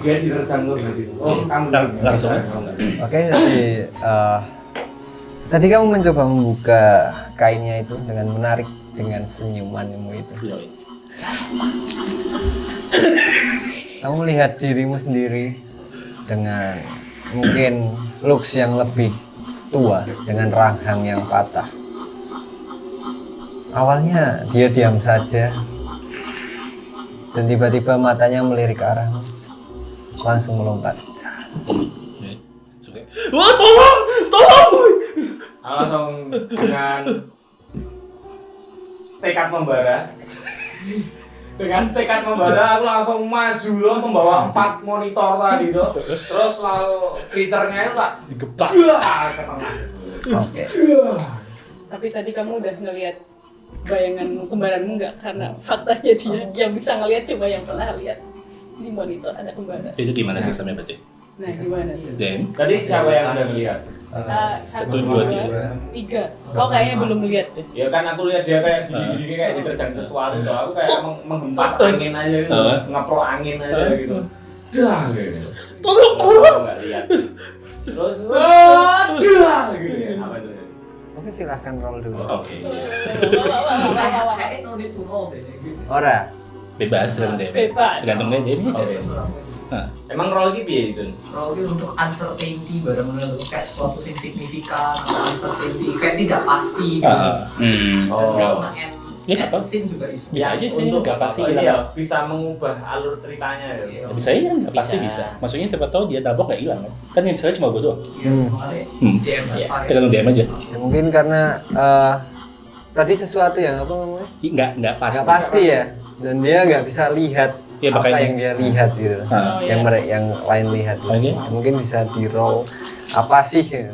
dia diterjang tuh gitu. Oh, kamu langsung. Oke, jadi tadi kamu mencoba membuka kainnya itu dengan menarik dengan senyumanmu itu. Kamu melihat dirimu sendiri dengan mungkin looks yang lebih tua dengan rahang yang patah. Awalnya dia diam saja dan tiba-tiba matanya melirik ke arahmu, langsung melompat. Wah, tolong! Aku langsung dengan tekad membara. Aku langsung maju loh membawa 4 monitor tadi tuh. Terus lalu creature-nya itu tak Digeplak. ke tengah. Oke. Tapi tadi kamu udah ngelihat bayangan kembaranmu nggak? Karena faktanya dia yang bisa ngelihat cuma yang pernah lihat di monitor ada kembaran. Itu gimana sistemnya berarti? Nah gimana tuh? Dem? Tadi siapa yang ada ngeliat? Satu, 1, 2, 3. Oh kayaknya belum lihat deh. Ya kan aku lihat dia kayak gini-gini kayak diterjang sesuatu tuh. Aku kayak menghempas angin aja gitu, ngepro angin aja gitu. Dah gitu. Tolong. Enggak lihat. Terus dah gitu. Apa itu? Oke, silahkan roll dulu. Oke. Ora. Bebas tergantung Dem. Bebas. Tergantung Dem. Oke. Emang roll iki piye, Jun? Roll itu untuk uncertainty, barang menurut kayak sesuatu yang signifikan atau uncertainty, kayak tidak pasti. Oh. Ya, apa? Scene juga bisa. Bisa aja sih, Untuk nggak pasti dia hilang. bisa mengubah alur ceritanya ya. Iya. Ya, bisa aja kan, nggak pasti Bisa. bisa. Maksudnya siapa tahu dia tabok nggak hilang kan? Kan yang misalnya cuma gue doang. Iya, makanya DM Ya, fire. tergantung DM aja. Ya, mungkin karena tadi sesuatu yang apa namanya? Nggak pasti. Nggak pasti ya. Dan dia nggak bisa lihat Ya, apa makanya. yang dia lihat gitu. Ah. Yang yang lain lihat. Gitu. Oke. Mungkin bisa di roll apa sih? Ya.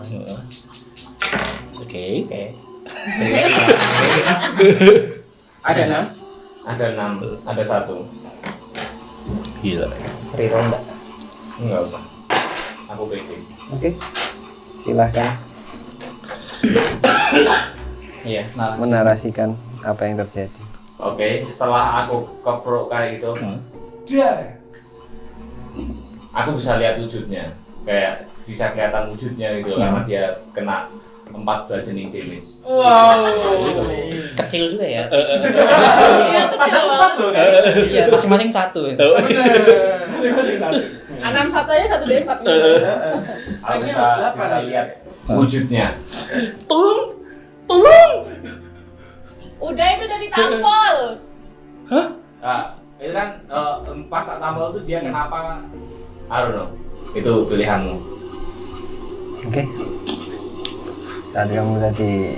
Oke. Ada 6? Ada 6, ada 1. Gila. Reroll enggak? Enggak usah. Aku pede. Oke. Silahkan Iya. menarasikan apa yang terjadi. Oke, setelah aku keprok kayak gitu, aku bisa lihat wujudnya, kayak bisa kelihatan wujudnya gitu karena dia kena 4 bludgeoning damage. Wow. Kecil juga ya. Iya, kecil banget. Iya, masing-masing satu. Masing-masing satu. 61 aja 1 D4. Aku bisa lihat wujudnya. Udah itu udah ditampol. Nah, itu kan pas tak tampil itu dia kenapa? I don't know. Itu pilihanmu. Oke. Saat kamu tadi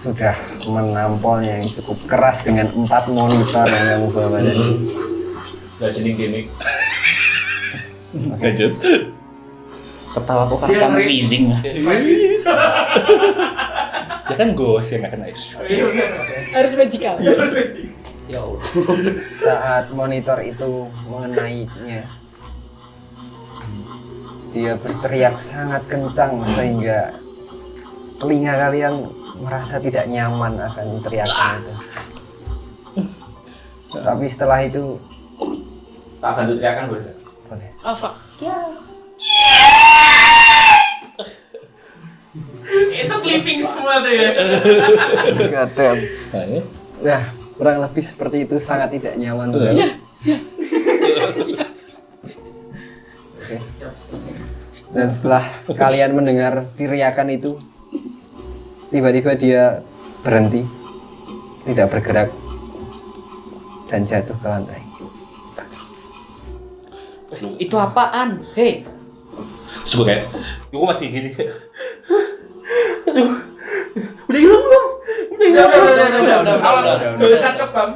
sudah menampolnya yang cukup keras dengan 4 monitor yang kamu bawa tadi. Bludgeoning damage. Lanjut. Ketawa kok kamu wheezing. Ya kan ghost yang nggak kena itu. Harus magical. Ya Allah. Saat monitor itu mengenainya, dia berteriak sangat kencang sehingga telinga kalian merasa tidak nyaman akan teriakan itu. Tapi setelah itu Tak bantu teriakan boleh. boleh. Oh fuck. Itu clipping semua tuh ya. Goddamn. Nah, ini. Nah, kurang lebih seperti itu, sangat tidak nyaman. Iya. Oke. Dan setelah kalian mendengar teriakan itu, tiba-tiba dia berhenti, tidak bergerak, dan jatuh ke lantai. Itu apaan? Hei, Terus gue kayak, gue masih gini kayak, aduh, udah hilang belum? Udah. Dekat ke bam.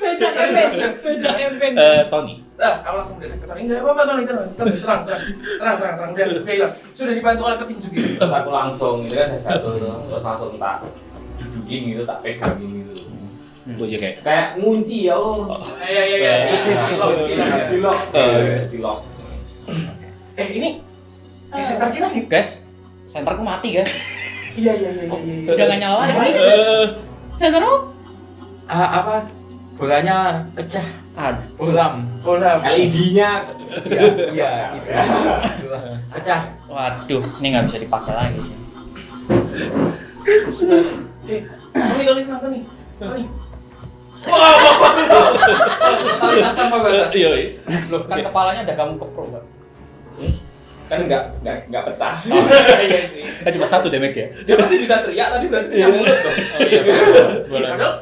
Beda emben. Tony. Nah, kamu langsung dekat ke Tony. Enggak apa-apa Tony, tenang. Terang. Udah hilang. Sudah dibantu oleh petinju gitu. Terus aku langsung, itu kan ada satu tuh, terus langsung tak dudukin gitu, tak pegangin gitu. Gue aja kayak, Kayak ngunci ya, Iya. Dilok. Dilok. Ini center kita nih. guys, senterku mati guys. Iya. Udah nggak nyala lagi. Sentermu? Apa? bolanya Pecah. Aduh. bolam. LED-nya Iya, itu. Pecah. Waduh, ini nggak bisa dipakai lagi sih. Kali nonton nih. Kali. Totalitas tanpa batas. Iya. Loh, kan kepalanya ada kamu keprok, Pak. kan nggak pecah. Iya sih. Kan cuma satu damage ya. Dia masih bisa teriak tadi berarti punya mulut dong. Oh iya, boleh. Padahal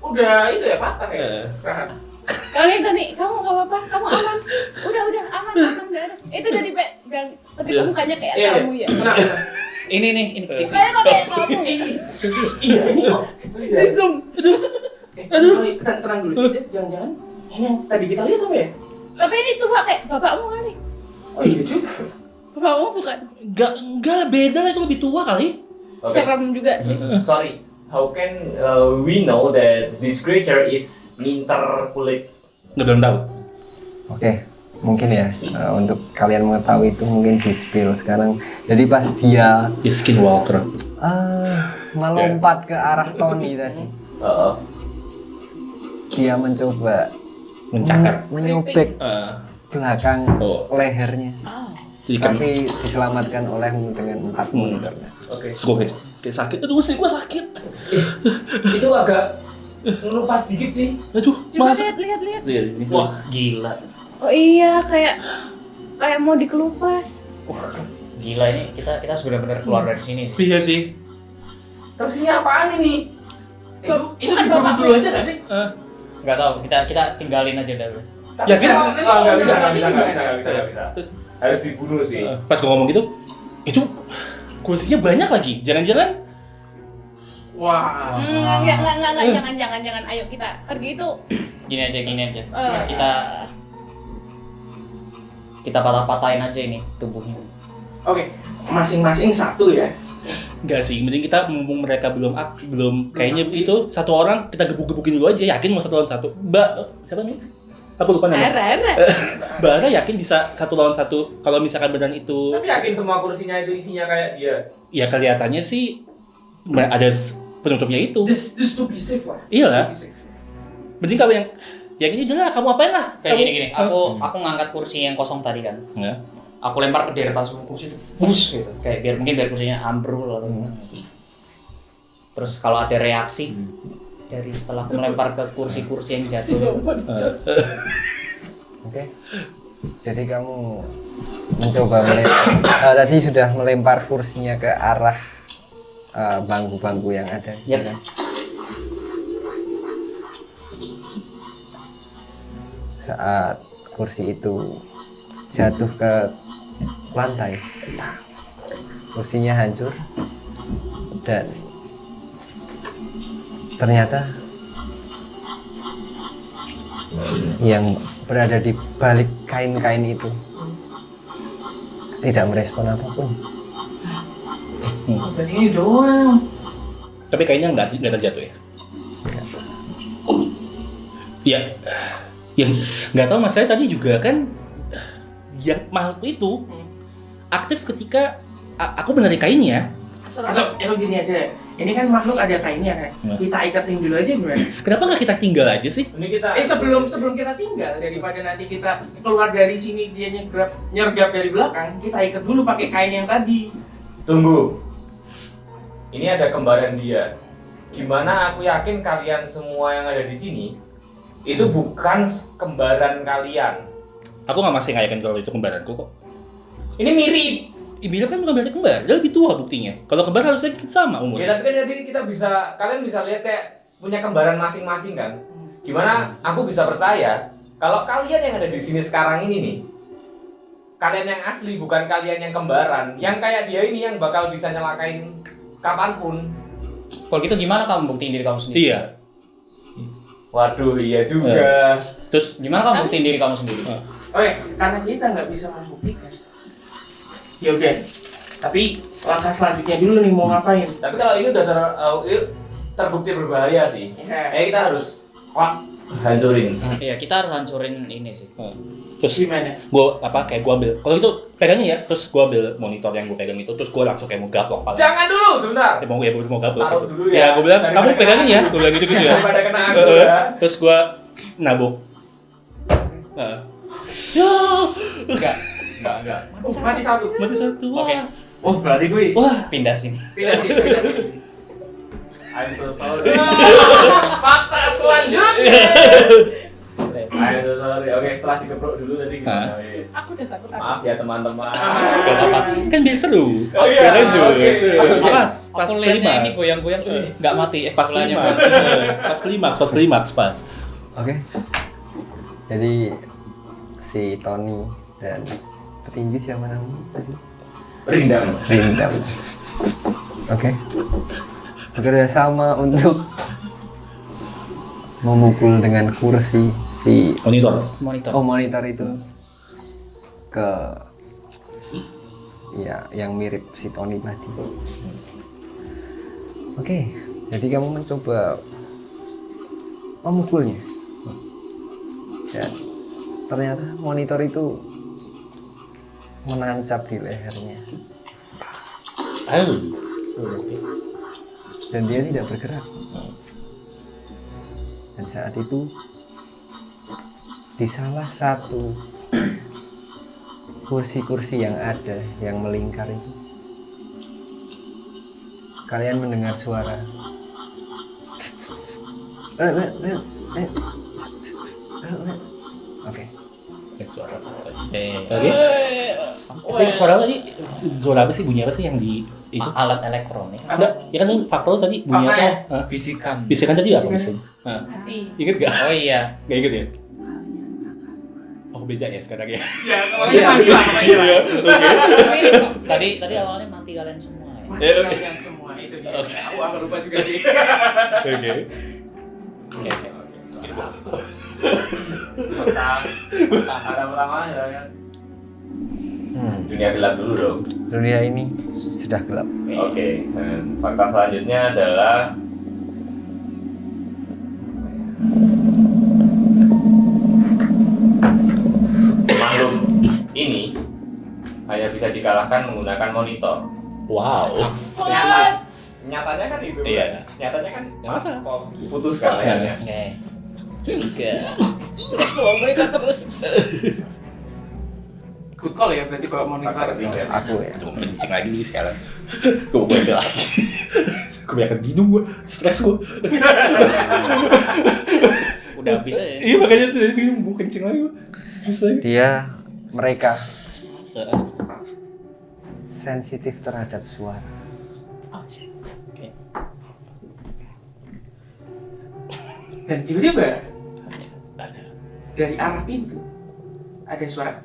udah itu ya patah ya. Rahat. Tani, kamu nggak apa-apa, kamu aman. Udah aman, nggak ada. Itu udah dipegang, tapi kamu mukanya kayak kamu ya. Kenapa? Ini nih, ini TV. Kayak kok kayak kamu. Iya ini kok. Zoom. Tenang dulu. Jangan-jangan ini yang tadi kita lihat apa ya? Tapi ini tua kayak bapakmu kali. Oh iya juga. Bapakmu bukan. Enggak lah, beda lah, itu lebih tua kali. Oke. Serem juga sih. Sorry, how can we know that this creature is ngincer kulit? Nggak belum tahu. Oke, mungkin ya untuk kalian mengetahui itu mungkin di spill sekarang. Jadi pas dia Di Skinwalker. melompat ke arah Tony tadi, dia mencoba Mencakar. menyobek belakang Oh. lehernya, Jadi kan tapi diselamatkan olehmu dengan 4 monitornya. Oke. terus gue kayak sakit. Aduh, sih gue sakit. Itu agak ngelupas dikit sih. Aduh, Coba masa. lihat. Wah, gila. Oh iya, kayak mau dikelupas. Gila ini kita harus benar-benar keluar dari sini sih. Iya sih. Terus ini apaan ini? Itu Bukan diburu bapak. dulu aja nggak sih? Nggak tahu, kita tinggalin aja dulu. Yakin? Nggak bisa. Terus Harus dibunuh sih. pas gue ngomong gitu, itu kursinya banyak lagi. Jangan-jangan Wah. Enggak, jangan. Ayo kita pergi itu. Gini aja. Eh, Kita patah-patahin aja ini tubuhnya. Oke, masing-masing satu ya. enggak sih. Mending kita mumpung mereka belum kayaknya itu satu orang kita gebuk-gebukin dulu aja. Yakin mau 1 lawan 1. Siapa nih? Aku lupa namanya. Ara. Bara yakin bisa 1 lawan 1 kalau misalkan beneran itu. Tapi yakin semua kursinya itu isinya kayak dia. Ya kelihatannya sih ada penutupnya itu. Just to be safe lah. Iya lah. Just to be safe. Mending kalau yang ini udah lah, kamu apain lah. Kayak Kamu- gini. Aku ngangkat kursi yang kosong tadi kan. Ya. Aku lempar ke deretan semua kursi itu. Bus gitu. Kayak biar kursinya ambrol atau gimana. Terus kalau ada reaksi dari setelah aku melempar ke kursi-kursi yang jatuh. Oke. Jadi kamu mencoba tadi sudah melempar kursinya ke arah bangku-bangku yang ada. Yep. ya kan? Saat kursi itu jatuh ke lantai, kursinya hancur dan ternyata yang berada di balik kain-kain itu tidak merespon apapun. Oh, berarti ini doang. Tapi kayaknya nggak terjatuh ya. Iya. Yang nggak tahu masalahnya tadi juga kan yang makhluk itu aktif ketika aku benerin kainnya. Atau gini aja ya. Ini kan makhluk ada kainnya kan. Ya. Kita ikatin dulu aja gimana? Kenapa nggak kita tinggal aja sih? Ini kita sebelum kita tinggal, daripada nanti kita keluar dari sini dia nyergap dari belakang, kita ikat dulu pakai kain yang tadi. tunggu. Ini ada kembaran dia. Gimana aku yakin kalian semua yang ada di sini itu bukan kembaran kalian. Aku nggak yakin kalau itu kembaranku kok. Ini mirip. Ibu kan bukan berarti kembar, dia lebih tua buktinya. Kalau kembar harusnya sama Ya umurnya. tapi kan nanti kalian bisa lihat kayak punya kembaran masing-masing kan. Gimana aku bisa percaya kalau kalian yang ada di sini sekarang ini nih, kalian yang asli bukan kalian yang kembaran, yang kayak dia ini yang bakal bisa nyelakain kapanpun. Kalau gitu gimana kamu buktiin diri kamu sendiri? Iya. Waduh, iya juga. Terus Gimana kamu buktiin diri kamu sendiri? Oke, karena kita nggak bisa membuktikan. Ya udah. Tapi langkah selanjutnya dulu nih mau ngapain? Tapi kalau ini udah terbukti berbahaya sih. Ya. Kita harus hancurin. Iya, kita harus hancurin ini sih. terus Gimana? gue ambil. Kalau itu pegangnya ya, terus gue ambil monitor yang gue pegang itu, terus gue langsung kayak mau gaplok paling. Jangan dulu, sebentar. Ya, mau gaplok Taruh gitu. dulu Ya, ya. gue bilang Daripada kamu kena pegangin ya, aku. gue bilang gitu ya. Daripada kena aku ya. Terus gue nabok. Enggak. Mati satu. Mati satu. Wah. Oke. Oh, berarti gue Wah. Pindah sini. pindah sih. I'm so sorry. Fakta selanjutnya. I'm so sorry. Oke, setelah dikeprok dulu tadi gimana? Wis? Aku udah takut. Maaf ya teman-teman. Kan biar seru. Oh iya, Biar lanjut. oke. Pas Aku lihatnya kelima. ini goyang-goyang, nggak mati. Pas Sebelahnya kelima. mati. Pas kelima pas. Oke. Jadi si Tony dan petinju siapa namanya tadi? Rindam. Rindam. Oke. Bekerja sama untuk memukul dengan kursi si Monitor. monitor itu ke ya yang mirip si Tony tadi. Oke, jadi kamu mencoba memukulnya. Dan ternyata monitor itu menancap di lehernya dan dia tidak bergerak. Dan saat itu di salah satu kursi-kursi yang ada yang melingkar itu kalian mendengar suara oke. Suara. Oke. Oke. Tapi suara tadi suara apa sih, bunyi apa sih yang di itu? Alat elektronik. Enggak, ya kan faktor tadi bunyi Faktanya. apa? Hah? Bisikan. Bisikan tadi apa bisikan? Nah, Mati. inget gak? Oh iya. Gak inget ya? Oh beda ya sekarang ya? Ya, kemarin Tadi awalnya mati kalian semua ya. mati kalian semua itu dia. Aku lupa juga sih. Oke. Ada pertama ya kan? Dunia gelap dulu dong. Dunia ini sudah gelap. Oke, dan fakta selanjutnya adalah makhluk ini hanya bisa dikalahkan menggunakan monitor. Wow. Nyatanya kan itu. Iya. Nyatanya kan Nggak masalah. putus kan lehernya. Oke. Tiga. Mereka terus. Good call ya berarti kalau monitor. Fakta ketiga. Aku ya. Cuma kencing lagi nih sekarang. Gue mau lagi. Kebanyakan minum gue, stres gue. Udah habis aja. Iya makanya tuh minum, gue kencing lagi gue. Mereka sensitif terhadap suara. Oke. Dan tiba-tiba dari arah pintu ada suara.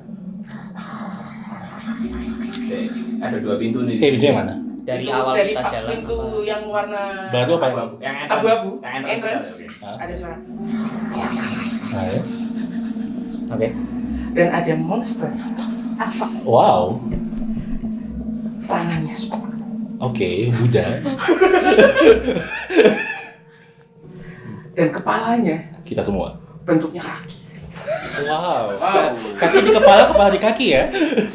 Oke, ada dua pintu nih. Pintu yang mana? Dari Itu awal dari kita jalan. pintu apa? yang warna Baru apa yang? Yang abu-abu, Yang entrance. Oke. Ada suara. Nah, ya. Oke. Dan ada monster Wow. tangannya 10. Oke, Buddha. Dan kepalanya Kita semua. bentuknya kaki. Wow. Kaki di kepala, kepala di kaki ya?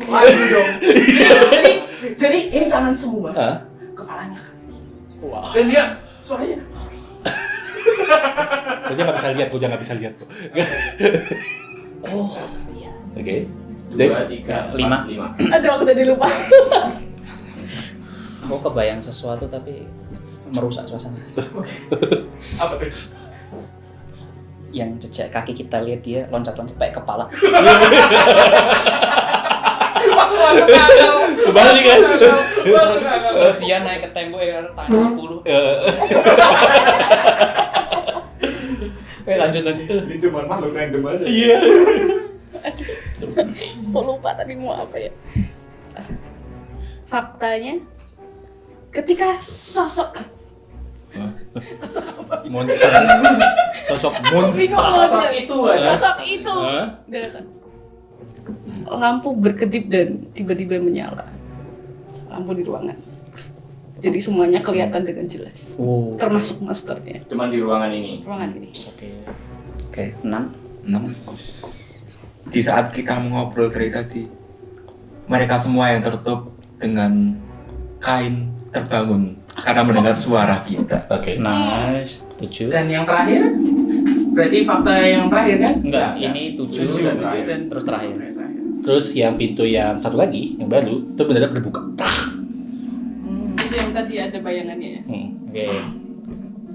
Waduh dong. Jadi ini tangan semua, Hah? kepalanya kaki. Wow. Dan dia suaranya Gue nggak bisa lihat, gue nggak bisa lihat kok. Oh, iya. Oke. 2, 3, 4, 5. Aduh, aku tadi lupa. Aku kebayang sesuatu tapi merusak suasana. apa tuh? Yang jejak kaki kita lihat dia loncat-loncat pakai kepala. Kembali kan? Terus dia naik ke tembok ya tangan 10. Lanjut. Ini cuma makhluk random aja. Iya. Kok lupa tadi mau apa ya? Faktanya, ketika sosok Monster. Sosok monster. Sosok itu aja. sosok itu Hah? datang, lampu berkedip dan tiba-tiba menyala. Lampu di ruangan. Jadi semuanya kelihatan dengan jelas. Oh. Termasuk monsternya. Cuman di ruangan ini. Ruangan ini. Oke. 6. 6. Di saat kita mengobrol dari tadi, mereka semua yang tertutup dengan kain terbangun karena mendengar suara kita. Oke. Nice. 7. Dan yang terakhir Berarti fakta yang terakhir kan? Enggak, ini 7 dan terus terakhir. Terus yang pintu yang satu lagi yang baru itu mendadak terbuka. Itu yang tadi ada bayangannya ya. Oke.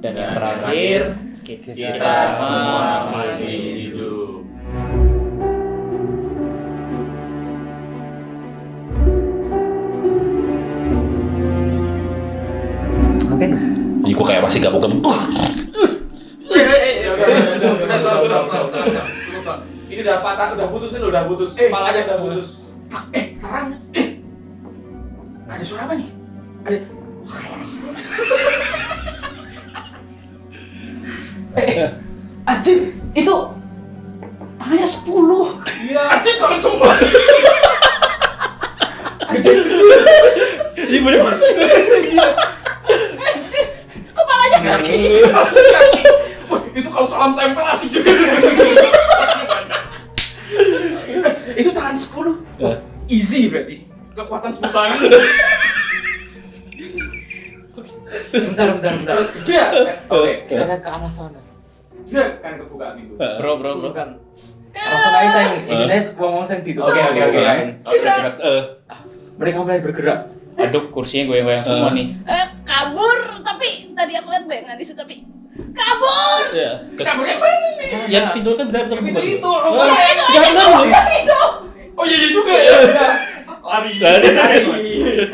Dan yang terakhir kita semua masih hidup. Oke. Jadi gua kayak masih gabung-gabung. Ini udah patah, udah putus ini, udah putus. Kepalanya udah putus. Terang. Ada suara apa nih? Ada. Anjing, itu tangannya 10. Iya. Anjing, tangan semua. Ini bener Mas. Kepalanya kaki. Wah, itu kalau salam tempel asik juga. Itu tangan 10. Easy berarti. Kekuatan 10 tangan. Bentar. Dia. Oke. Kita lihat ke arah sana. Dia kan kebuka pintu. Bro. Bukan. Langsung aja saya isinya ngomong saya gitu. Oke. Mereka mulai bergerak. Aduh, kursinya goyang-goyang semua nih. Kabur, tapi tadi aku lihat bayangan di situ tapi kabur. Iya. Kaburnya mana nih? Yang pintu kan benar-benar Pintu terbuka. itu. Itu. Oh iya juga ya. Lari.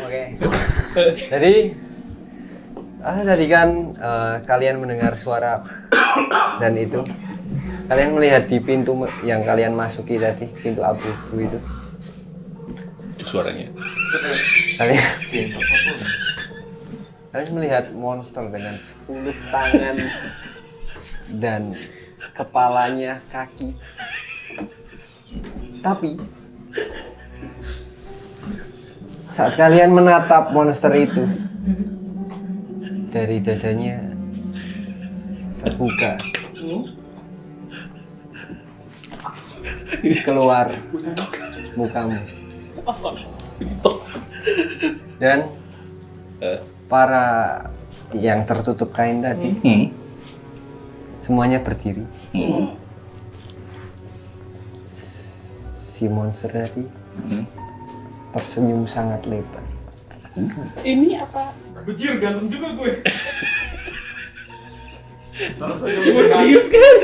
Oke. Jadi tadi kan kalian mendengar suara dan itu kalian melihat di pintu yang kalian masuki tadi, pintu abu-abu itu. Itu suaranya. Kalian melihat monster dengan 10 tangan dan kepalanya kaki. Tapi saat kalian menatap monster itu, dari dadanya terbuka, keluar mukamu, dan para yang tertutup kain tadi semuanya berdiri. Si monster tadi tersenyum sangat lebar. Ini apa? Bujir, ganteng juga gue. Gue serius kan?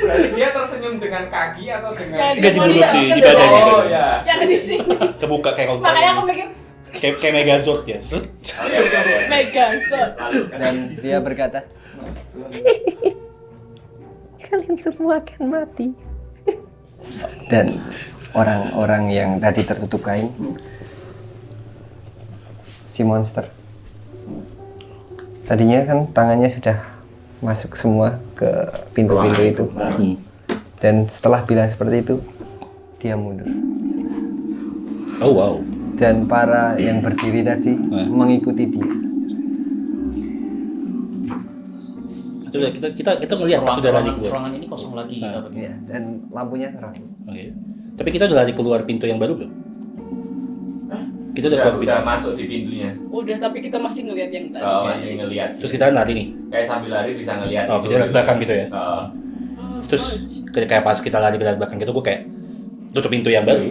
Berarti dia tersenyum dengan kaki atau dengan Enggak di mulut di badannya. Oh ya. Yang di sini. Kebuka kayak kalau. Makanya aku mikir Kayak Megazord ya. Set. Megazord. Dan dia berkata, kalian semua akan mati. Dan orang-orang yang tadi tertutup kain, si monster tadinya kan tangannya sudah masuk semua ke pintu-pintu itu. Dan setelah bilang seperti itu, dia mundur. Oh wow. Dan para yang berdiri tadi mengikuti dia. Sudah kita melihat pas sudah lari keluar. Ruangan ini kosong lagi kita begini. Ya, dan lampunya terang. Oke. Tapi kita udah lari keluar pintu yang baru belum? Kita udah keluar pintu. Udah masuk di pintunya. Udah, tapi kita masih ngeliat yang tadi. Oh, masih ngelihat. Terus kita lari nih. Kayak sambil lari bisa ngelihat. Oh, kita lihat belakang gitu ya. Oh. Terus kayak pas kita lari ke belakang gitu, gue kayak tutup pintu yang baru.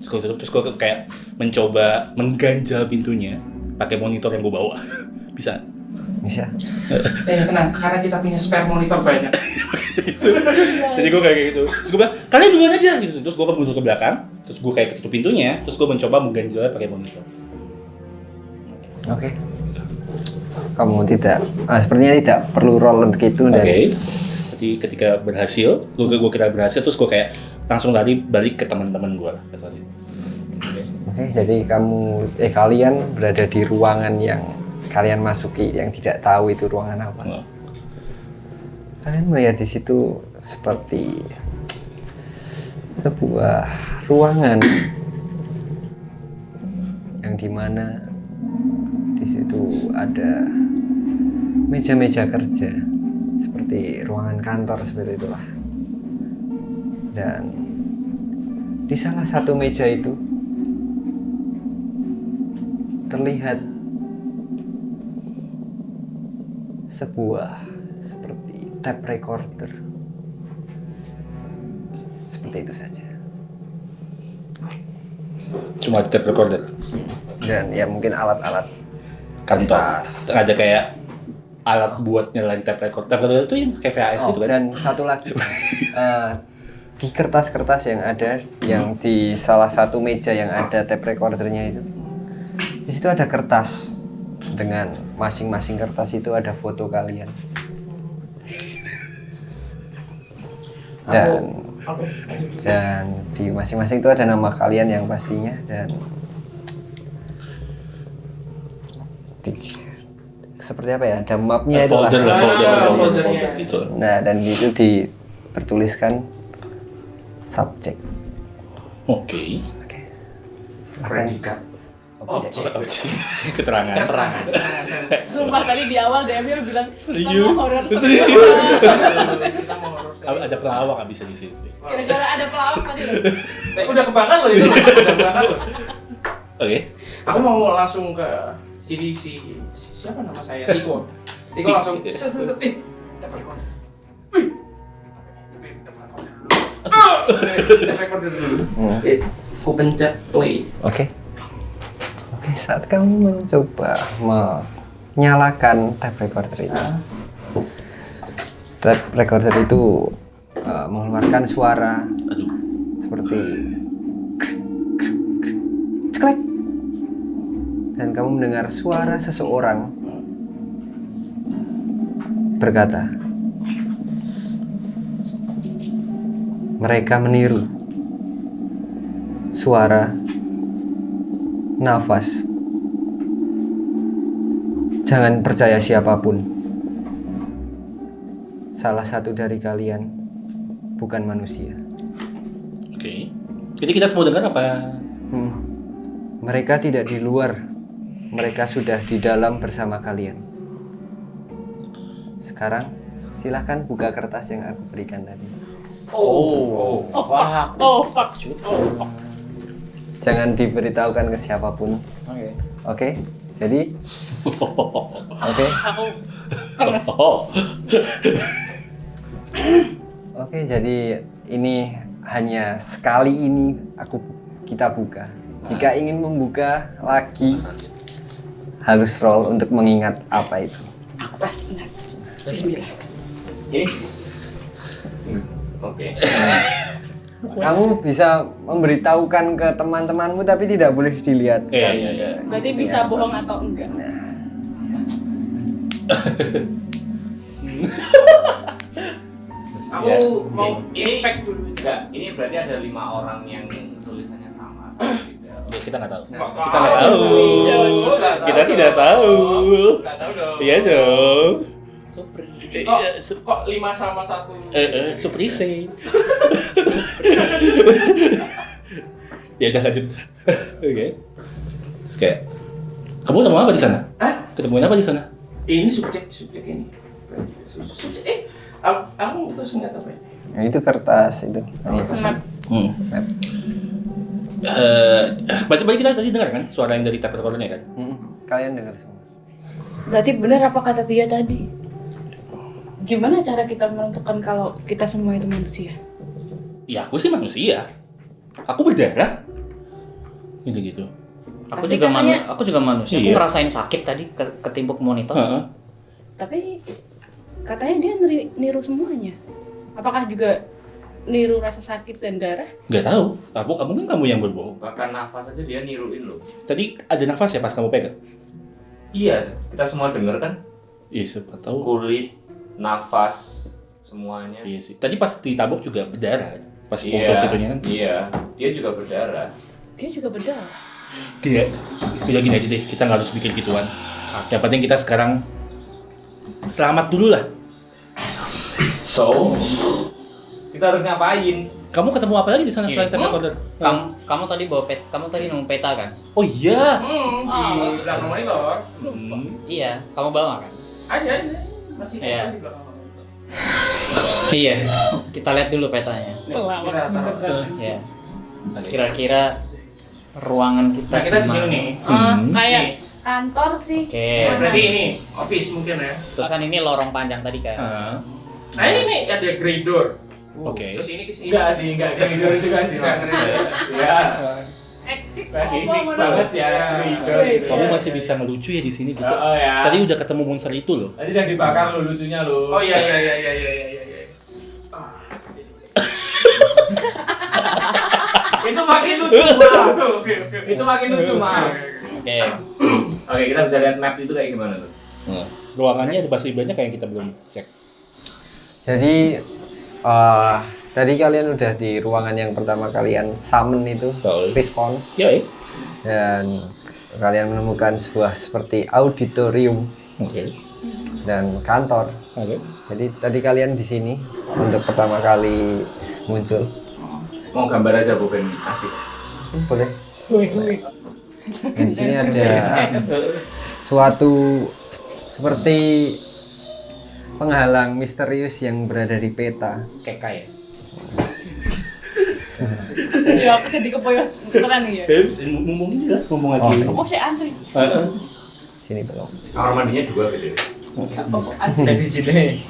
Terus gue kayak mencoba mengganjal pintunya pakai monitor yang gue bawa. Bisa? Bisa. Tenang, karena kita punya spare monitor banyak. Jadi gue kayak gitu. Terus gue bilang, kalian duluan aja gitu. Terus gue mundur ke belakang. Terus gue kayak tutup pintunya. Terus gue mencoba mengganjalnya pakai monitor. Oke. Kamu sepertinya tidak perlu roll untuk itu. Oke. Jadi ketika berhasil, gue kira berhasil. Terus gue kayak langsung lari balik ke teman-teman gue lah. Oke, jadi kalian berada di ruangan yang kalian masuki yang tidak tahu itu ruangan apa. Kalian melihat di situ seperti sebuah ruangan yang dimana di situ ada meja-meja kerja seperti ruangan kantor seperti itulah. Dan di salah satu meja itu terlihat sebuah seperti tape recorder Seperti itu saja. Cuma tape recorder. Dan ya mungkin alat-alat Kantor. kertas. Ada kayak alat buat nyalain tape recorder. Tape recorder itu yang kayak VHS Oh, gitu kan. dan satu lagi di kertas-kertas yang ada yang di salah satu meja yang ada tape recordernya itu, di situ ada kertas dengan masing-masing kertas itu ada foto kalian. Dan di masing-masing itu ada nama kalian yang pastinya dan seperti apa ya, ada mapnya itu lah. Folder gitu. Nah, dan itu bertuliskan subjek. Oke. Predikat. Objek. Keterangan. Sumpah tadi di awal DM-nya bilang kita Serius? mau horor Serius? Kita mau horor serius. Ada pelawak nggak bisa di sini. Gara-gara ada pelawak tadi loh. Udah kebakar loh itu. Udah kebakar loh. Oke. Aku mau langsung ke siapa nama saya? Tiko langsung set. Tape recorder. Tape recorder dulu. Aku pencet play. Oke, saat kamu mencoba menyalakan tape recorder itu, tape recorder itu mengeluarkan suara seperti ceklek, dan kamu mendengar suara seseorang berkata, mereka meniru suara nafas. Jangan percaya siapapun. Salah satu dari kalian bukan manusia. Oke. Jadi kita semua dengar apa? Mereka tidak di luar. Mereka sudah di dalam bersama kalian. Sekarang silahkan buka kertas yang aku berikan tadi. Oh, fuck. Jangan diberitahukan ke siapapun. Oke? Jadi Oke. Oke, jadi ini hanya sekali ini kita buka. Jika ingin membuka lagi harus roll untuk mengingat apa itu. Aku pasti ingat. Bismillah. Yes. Oke. Kamu bisa memberitahukan ke teman-temanmu tapi tidak boleh dilihat. Iya. Berarti bisa bohong atau enggak? Aku mau inspect dulu. Enggak, ini berarti ada 5 orang yang tulisannya sama. Ya, kita nggak tahu. Kita nggak tahu. Kita tidak tahu. Nggak tahu dong. Iya dong. Kok 5 sama 1? Surprise. Ya udah lanjut. Oke. Terus kayak, kamu ketemu apa di sana? Hah? Ketemuin apa di sana? Ini subjek ini. Subjek aku terus ingat apa ya? Nah, itu kertas itu. Balik kita tadi dengar kan suara yang dari tape recordernya kan? Kalian dengar semua. Berarti benar apa kata dia tadi? Gimana cara kita menentukan kalau kita semua itu manusia? Ya aku sih manusia. Aku berdarah. Gitu. Aku Tapi juga manusia. Aku Iya. ngerasain sakit tadi ketimbuk monitor. Tapi katanya dia niru semuanya. Apakah juga niru rasa sakit dan darah? Gak tahu. Mungkin kamu yang berbohong. Bahkan nafas aja dia niruin loh. Tadi ada nafas ya pas kamu pegang? Iya, kita semua denger kan? Iya, siapa tahu. Kulit, nafas, semuanya. Iya sih. Tadi pas ditabok juga berdarah kan? Pas Iya, putus itunya kan? Iya, dia juga berdarah. Dia juga berdarah. Dia, udah gini aja deh, kita nggak harus bikin gituan. Yang penting kita sekarang selamat dulu lah. So, kita harus ngapain? Kamu ketemu apa lagi di sana selain tape recorder? Kamu tadi kamu tadi nemu peta kan? Oh iya. Di belakang monitor. Iya, kamu bawa kan? Ada. Masih Iya. di belakang monitor. Iya, kita lihat dulu petanya. Kita taruh. Ya. Kira-kira ruangan kita. Nah, kita di sini nih. Kayak kantor sih. Oke. Berarti ini office mungkin ya. Terus kan ini lorong panjang tadi kan. Nah ini nih ada grey door. Oke. Terus ini ke sini. Enggak sih, enggak koridor juga sih. Enggak koridor. Ya. Exit Spesifik apa banget ya koridor gitu. Kamu masih bisa ngelucu ya di sini gitu. Oh ya. Tadi udah ketemu monster itu loh. Tadi udah dibakar lo lucunya lo. Oh iya. Itu makin lucu mah. Itu makin lucu mah. Oke. Oke, kita bisa lihat map itu kayak gimana tuh. Ruangannya ada masih banyak kayak yang kita belum cek. Jadi tadi kalian udah di ruangan yang pertama kalian summon itu, Betul. respawn, Ya, dan kalian menemukan sebuah seperti auditorium Oke. dan kantor. Oke. Jadi tadi kalian di sini untuk pertama kali muncul. Mau gambar aja Bu Ben asik. Boleh. Dan di sini ada suatu seperti penghalang misterius yang berada di peta. Kayak kaya. Ya aku jadi kepoyos keren ya. Babes, ngomongin juga, ngomong lagi. Oh. Kok saya antri? Sini belum. Kamar mandinya 2 gitu. Jadi di sini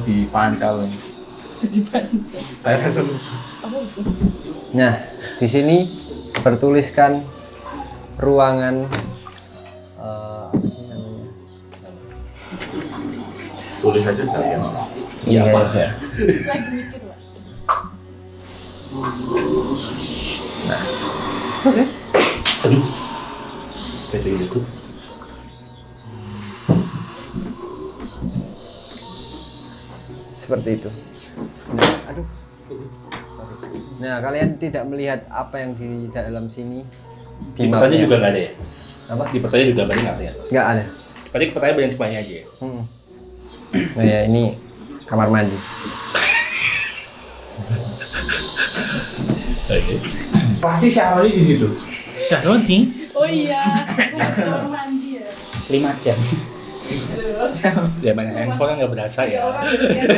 di pancal. Dibantu. Saya langsung Nah, di sini bertuliskan ruangan apa sih namanya? Tulis aja sekalian. Iya, apa? ya. Lagi mikir, Pak. Aduh. Kayak gitu. Seperti itu. Nah, aduh. Nah, kalian tidak melihat apa yang di dalam sini. Di petanya mapnya. juga nggak ada ya? Apa? Di petanya juga berarti nggak ada ya? Nggak ada. Berarti petanya banyak semuanya aja ya? Nah, ya ini kamar mandi. Oke. Pasti Syaroni di situ. Syaroni? Oh iya, aku masuk kamar mandi ya. 5 jam. Ya banyak handphone kan nggak berasa Ada ya. orang yang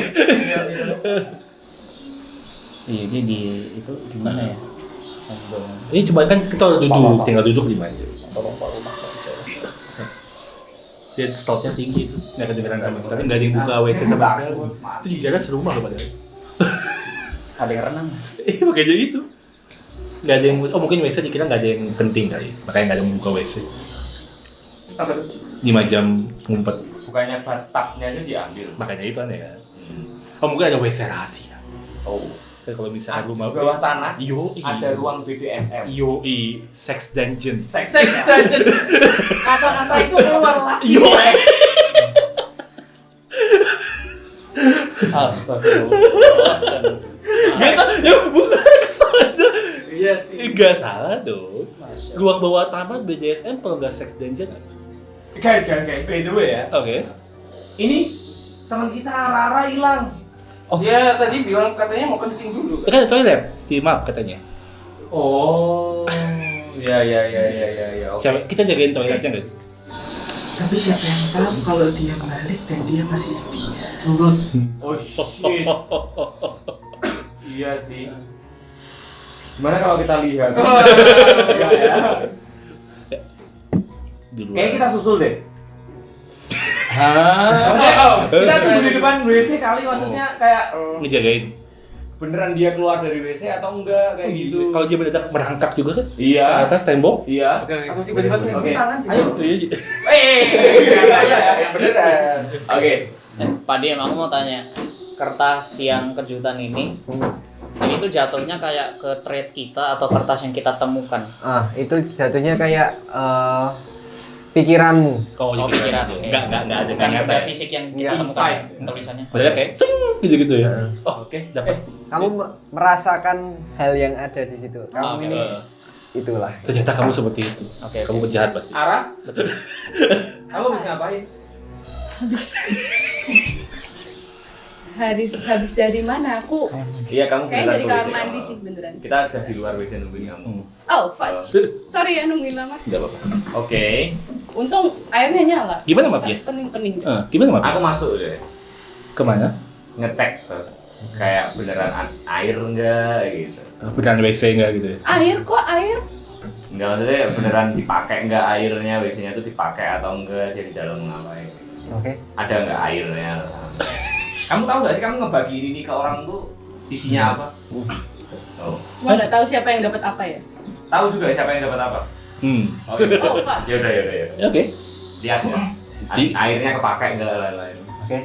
Iya, dia di itu gimana ya? Ini coba kan kita udah duduk, tinggal duduk di mana? Dia slotnya tinggi, nggak kedengeran sama sekali, nggak ada yang buka WC sama sekali. Itu di jalan serumah loh padahal. Ada yang renang. Iya makanya gitu. Nggak ada yang, mungkin WC dikira nggak ada yang penting kali, makanya nggak ada yang buka WC. 5 jam ngumpet, Bukannya bathtubnya aja diambil. makanya itu aneh kan. Oh mungkin ada WC rahasia. Oh, kan kalau misalnya rumah Di bawah tanah ada ada ruang BDSM. sex dungeon. Sex Dungeon. Kata-kata itu keluar lah. Astagfirullah. Ya bukan kesana. Iya sih. Enggak salah dong. Ruang bawah tanah BDSM kalau nggak sex dungeon. Guys, by the way ya. Oke. Ini teman kita Rara hilang. Dia tadi bilang katanya mau kencing dulu. Kan ada toilet di map katanya. Oh. Ya. Oke. Coba kita jagain toiletnya nggak? Tapi siapa yang tahu kalau dia balik dan dia masih turun. Oh shit. Iya sih. Gimana kalau kita lihat? Enggak ya. Di luar. Kayaknya kita susul deh. Hah? Kita tunggu di depan WC kali maksudnya kayak ngejagain. beneran dia keluar dari WC atau enggak kayak gitu. Kalau dia mendadak merangkak juga kan? Iya. Ke atas tembok. Iya. Atau tiba-tiba Oke. turun tangan. Ayo. Yang beneran. Oke. Pak Diem, aku mau tanya, kertas yang kejutan ini tuh jatuhnya kayak ke trade kita atau kertas yang kita temukan? Itu jatuhnya kayak pikiranmu. Oh, Oh, pikiran, aja. oke. Enggak ada Bukan nyata. benda fisik yang kita Iya. temukan Inside. tulisannya. Padahal kayak sing gitu-gitu ya. Oh, oke, dapat. Kamu merasakan hal yang ada di situ. Kamu Oke. ini itulah. Ternyata kamu seperti itu. Oke, Kamu oke. penjahat pasti. Ara? Betul. Kamu bisa ngapain? habis dari mana? Aku Iya, kamu kayaknya beneran dari ke kamar WC. mandi sih beneran. Kita udah di luar WC nungguin kamu. Oh, fudge. Sorry ya nungguin lama. Enggak apa-apa. Oke. Untung airnya nyala. Gimana mapnya? Pening-pening. Gimana mapnya? Aku masuk deh. Kemana? Ngecek terus. Kayak beneran air enggak gitu. Beneran WC enggak gitu ya? Air kok air? Enggak, maksudnya beneran dipakai enggak airnya, WC-nya tuh dipakai atau enggak, dia di dalam ngapain. Oke. Ada enggak airnya. Kamu tahu enggak sih, kamu ngebagi ini ke orang tuh isinya apa. Oh. Cuma nggak tahu siapa yang dapat apa ya. Tahu juga siapa yang dapat apa? Oh iya. Oh, Pak. Ya udah. Oke. Lihat ya. Airnya kepakai enggak lain-lain. Oke.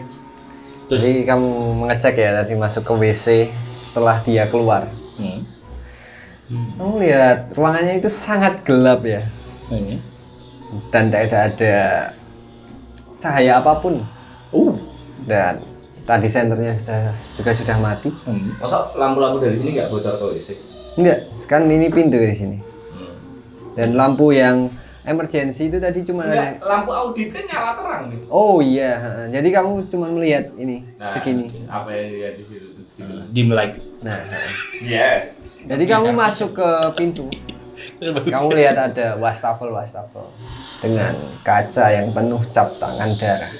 Terus- Jadi kamu mengecek ya tadi masuk ke WC setelah dia keluar. Kamu lihat ruangannya itu sangat gelap ya. Dan tidak ada cahaya apapun. Dan tadi senternya sudah mati. Masa lampu-lampu dari sini nggak bocor ke WC? Enggak, kan ini pintu di sini. Dan lampu yang emergency itu tadi cuma Enggak, lampu audit kan nyala terang nih. Oh iya, jadi kamu cuma melihat ini segini. Apa yang dilihat di situ segini. Dim light. Nah, Iya. jadi kamu masuk ke pintu. Kamu lihat ada wastafel dengan kaca yang penuh cap tangan darah.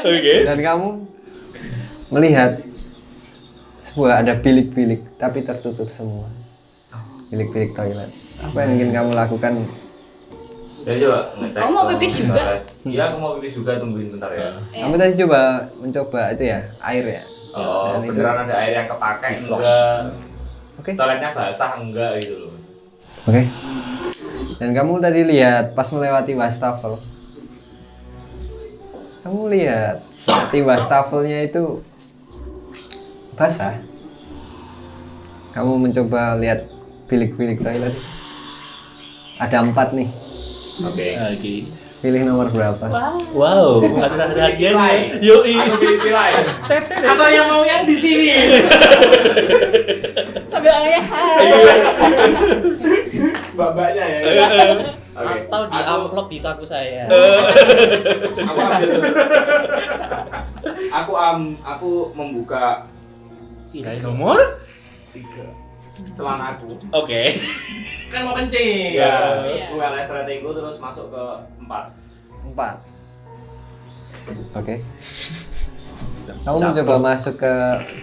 Oke. Dan kamu melihat ada bilik-bilik tapi tertutup semua. Bilik-bilik toilet. Apa yang ingin kamu lakukan? Ya coba ngecek. Kamu mau pipis juga? Iya, aku mau pipis juga, tungguin bentar ya. Kamu tadi mencoba itu ya, air ya. Oh, Dan itu- beneran ada air yang kepakai enggak? Oke. Toiletnya basah enggak gitu loh. Oke. Dan kamu tadi lihat pas melewati wastafel. Kamu lihat seperti wastafelnya itu basah. Kamu mencoba lihat bilik-bilik toilet. Ada 4 nih. Oke. Pilih nomor berapa? Wow, ada hadiahnya. Yoi. Aku pilih tirai. Atau yang mau yang di sini? Sambil orangnya Babaknya ya. Oke. Atau di amplop di saku saya. Aku ambil. Aku membuka Tirai nomor 3 celana aku. Oke. Kan mau kencing. Iya. Buka strategi terus masuk ke 4. 4. Oke. Kamu mencoba masuk ke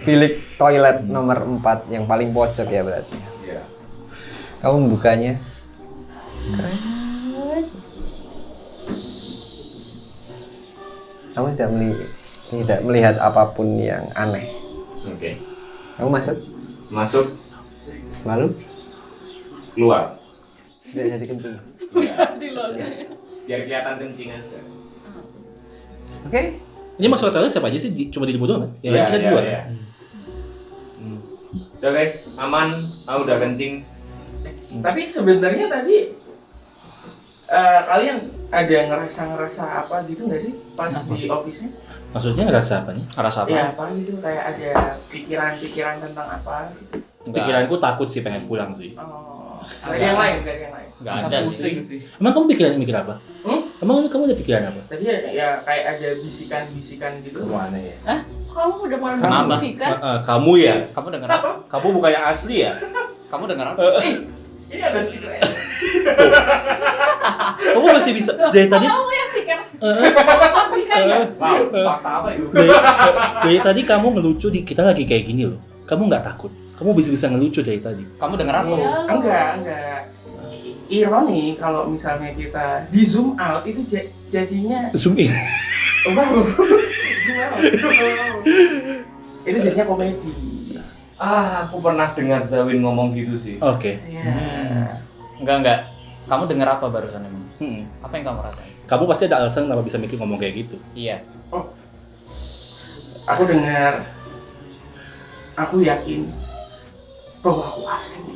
bilik toilet nomor 4 yang paling pojok ya berarti. Iya. Kamu membukanya. Kamu tidak melihat apapun yang aneh. Oke. Kamu masuk, Masuk, lalu keluar. tidak jadi kencing. di luar. Biar kelihatan kencing aja. Oke. Ini masuk toilet siapa aja sih? Cuma dirimu doang kan? Yang lain kita di luar. Iya. Udah guys, aman. Udah kencing. Tapi sebenarnya tadi kalian ada ngerasa apa gitu nggak sih pas di office-nya? Maksudnya ngerasa apa nih? Rasa apa? Ya apa gitu, kayak ada pikiran tentang apa gitu. Pikiranku takut sih pengen pulang sih. Oh, ada yang lain, nggak ada yang lain. Nggak Masa ada pusing sih. Emang kamu mikir apa? Emang kamu ada pikiran apa? Tadi ya kayak ada bisikan-bisikan gitu. Kemana ya? Hah? Kamu udah mulai Kenapa? musikan? Kamu ya? Kamu dengar apa? Kamu bukan yang asli ya? Kamu dengar apa? Ini ada stiker. Kamu masih bisa dari tadi Kamu ya stiker? Aplikasinya? Wow, fakta apa itu? dari tadi kamu ngelucu di kita lagi kayak gini loh. Kamu nggak takut? Kamu bisa ngelucu dari tadi. Kamu dengar apa? Enggak. Ironi kalau misalnya kita di zoom out itu jadinya Zoom in. wow. Zoom out. Itu jadinya komedi. Aku pernah dengar Zawin ngomong gitu sih. Oke. Iya. Enggak. Kamu dengar apa barusan emang? Hmm. Apa yang kamu rasain? Kamu pasti ada alasan kenapa bisa mikir ngomong kayak gitu. Iya. Aku dengar. Aku yakin bahwa aku asli.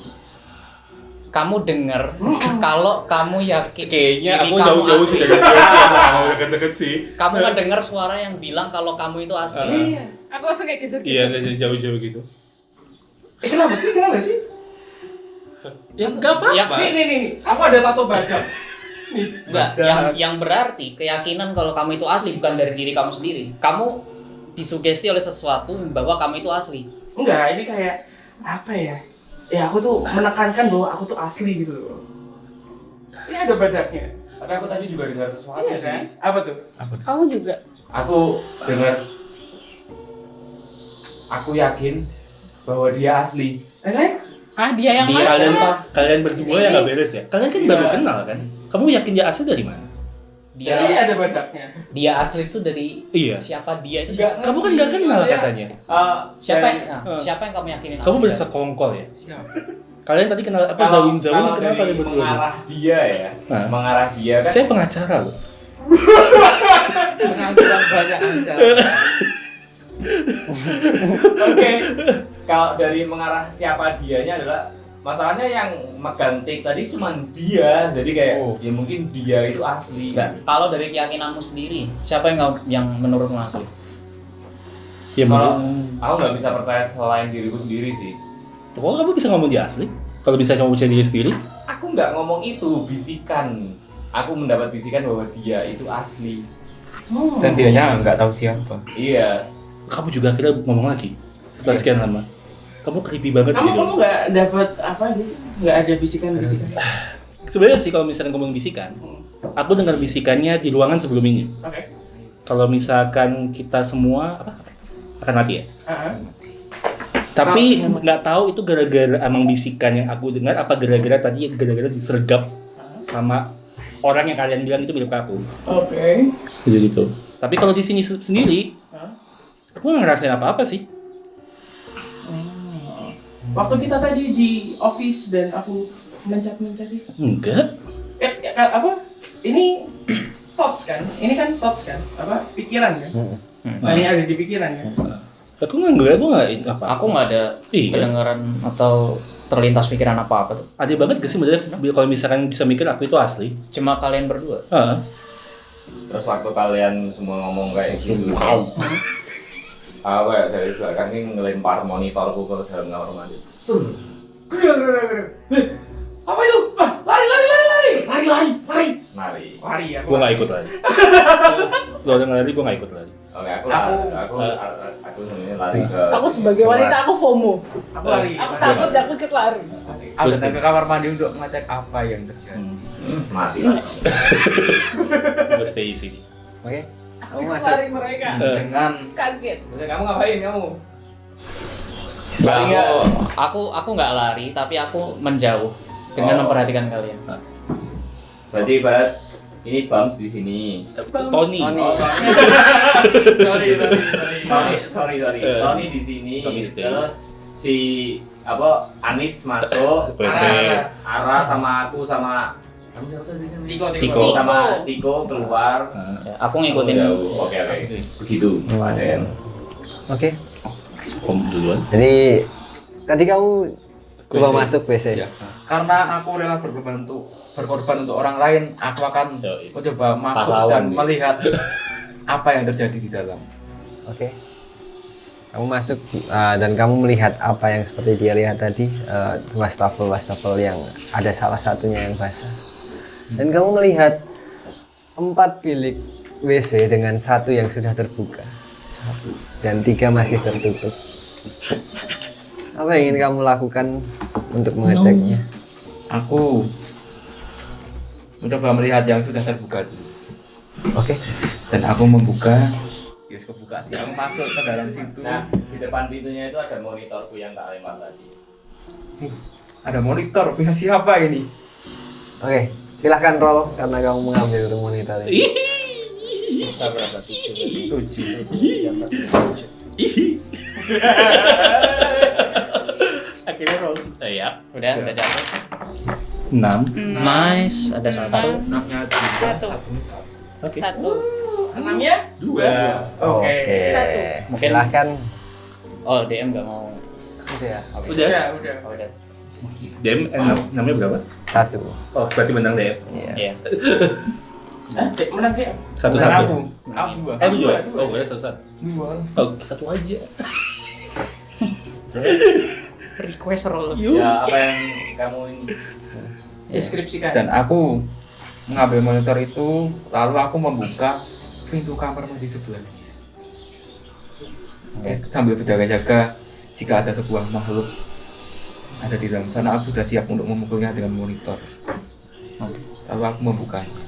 Kamu dengar kalau kamu yakin Kayaknya diri aku kamu jauh-jauh asli. sih dari dia sih, mau deket-deket sih. Kamu nggak dengar suara yang bilang kalau kamu itu asli. Iya. Aku langsung kayak geser. Iya, saya jauh-jauh gitu. Kenapa sih? Ya nggak apa-apa. Nih. Aku ada tato badak. Enggak, yang berarti keyakinan kalau kamu itu asli bukan dari diri kamu sendiri. Kamu disugesti oleh sesuatu bahwa kamu itu asli. Enggak, ini kayak apa ya? Ya aku tuh menekankan bahwa aku tuh asli gitu loh. Ini ada badaknya. Tapi aku tadi juga dengar sesuatu Iya sih. kan? Apa tuh? Kamu juga. Aku dengar. Aku yakin bahwa dia asli. Kan? Ah, dia yang Dia mana? Kalian berdua yang nggak beres ya? Kalian kan baru kenal kan? Kamu yakin dia asli dari mana? Jadi ada badaknya. Dia asli itu dari Iya. siapa dia itu? Nggak Kamu kan nggak kenal Maksudnya, katanya. Siapa dari- yang siapa yang kamu yakinin? Kamu asli bersekongkol ya? Siapa? Kalian tadi kenal apa kalau Zawin kenal dari kalian berdua? mengarah dia ya, Nah. mengarah dia kan. Saya pengacara loh. Pengangguran banyak aja. Oke, kalau dari mengarah siapa dianya adalah masalahnya yang megang tape tadi cuman dia, jadi kayak ya mungkin dia itu asli. Enggak. Kalau dari keyakinanmu sendiri, siapa yang menurutmu asli? Ya Kalau menurut- aku nggak bisa percaya selain diriku sendiri sih. Kok kamu bisa ngomong dia asli? Kalau bisa cuma percaya diri sendiri? Aku nggak ngomong itu, bisikan. Aku mendapat bisikan bahwa dia itu asli. Dan dianya nggak tahu siapa. Iya. Kamu juga akhirnya ngomong lagi setelah sekian lama. Kamu creepy banget Kamu gitu. nggak dapat apa gitu? Nggak ada bisikan-bisikan. Sebenarnya sih kalau misalkan ngomong bisikan, aku dengar bisikannya di ruangan sebelum ini. Oke. Kalau misalkan kita semua akan mati ya. Heeh. Tapi nggak tahu itu gara-gara emang bisikan yang aku dengar apa gara-gara tadi gara-gara disergap sama orang yang kalian bilang itu mirip aku. Oke. Jadi gitu. Tapi kalau di sini sendiri, aku nggak ngerasain apa-apa sih. Waktu kita tadi di office dan aku mencet-mencet itu. Enggak. Apa? Ini thoughts kan? Ini kan thoughts kan? Apa? Pikiran kan? Hanya ada di pikiran kan? Aku nggak apa. Aku nggak ada Iya. kedengaran atau terlintas pikiran apa-apa tuh. Ada banget gak sih sebenarnya kalau misalkan bisa mikir aku itu asli? Cuma kalian berdua. Heeh. Terus waktu kalian semua ngomong kayak gitu, aku kayak dari belakang ini ngelempar monitorku ke dalam kamar mandi. Apa itu? Lari. Mari. Ya, Gue nggak ikut lagi. Lo ada lari, gue nggak ikut lagi. Oke, aku sebenarnya lari ke. Aku sebagai wanita aku FOMO. Aku lari. Aku takut aku ikut lari. Aku datang ke kamar mandi untuk ngecek apa yang terjadi. Mati lah. Gue stay di sini. Oke. Aku Kamu ikut masuk. lari mereka. Dengan Kaget. Maksudnya kamu ngapain kamu? Nggak, Lari nggak? aku nggak lari, tapi aku menjauh dengan memperhatikan kalian. Berarti ibarat ini Bams di sini. Tony. Sorry. Tony di sini. Tony stay. Terus si Anis masuk. WC. Ara sama aku sama Tiko. sama Tiko keluar. Ya, aku ngikutin. Oke. Begitu. Ada yang Oke. Om duluan. Jadi tadi kamu coba WC. masuk WC. ya, karena aku rela berkorban untuk orang lain, aku akan Yoi. mencoba masuk Pahlawan dan dia. melihat apa yang terjadi di dalam. Oke. Kamu masuk dan kamu melihat apa yang seperti dia lihat tadi, wastafel yang ada salah satunya yang basah. Dan kamu melihat 4 bilik WC dengan 1 yang sudah terbuka. Dan 3 masih tertutup. Apa yang ingin kamu lakukan untuk mengeceknya? Aku mencoba melihat yang sudah terbuka dulu. Oke. Dan aku membuka, yes kebuka sih, aku masuk ke dalam situ. Nah, di depan pintunya itu ada monitorku yang tak lempar tadi. Ada monitor, punya siapa ini? Oke, silahkan roll karena kamu mengambil monitor ini. Bisa berapa sih? 7. Akhirnya Rose. Ya. Udah capek. 6. Nice, ada satu. Namanya Satu. Oke. Satu. Enamnya? 2. Oke. Satu. Mungkin- Silahkan. Oh, DM nggak mau. Udah ya. Oke. Udah. Udah. Oh, udah. DM namanya berapa? 1. Oh, berarti menang DM. Iya. Iya. Menang dia. Satu. Aku dua. Aku juga. Oh, gue satu. Dua. Oh, satu aja. Request roll. Ya, apa yang kamu ini? Deskripsikan. Dan aku mengambil monitor itu, lalu aku membuka pintu kamar mandi sebelahnya. Sambil berjaga-jaga jika ada sebuah makhluk ada di dalam sana, aku sudah siap untuk memukulnya dengan monitor. Lalu aku membukanya.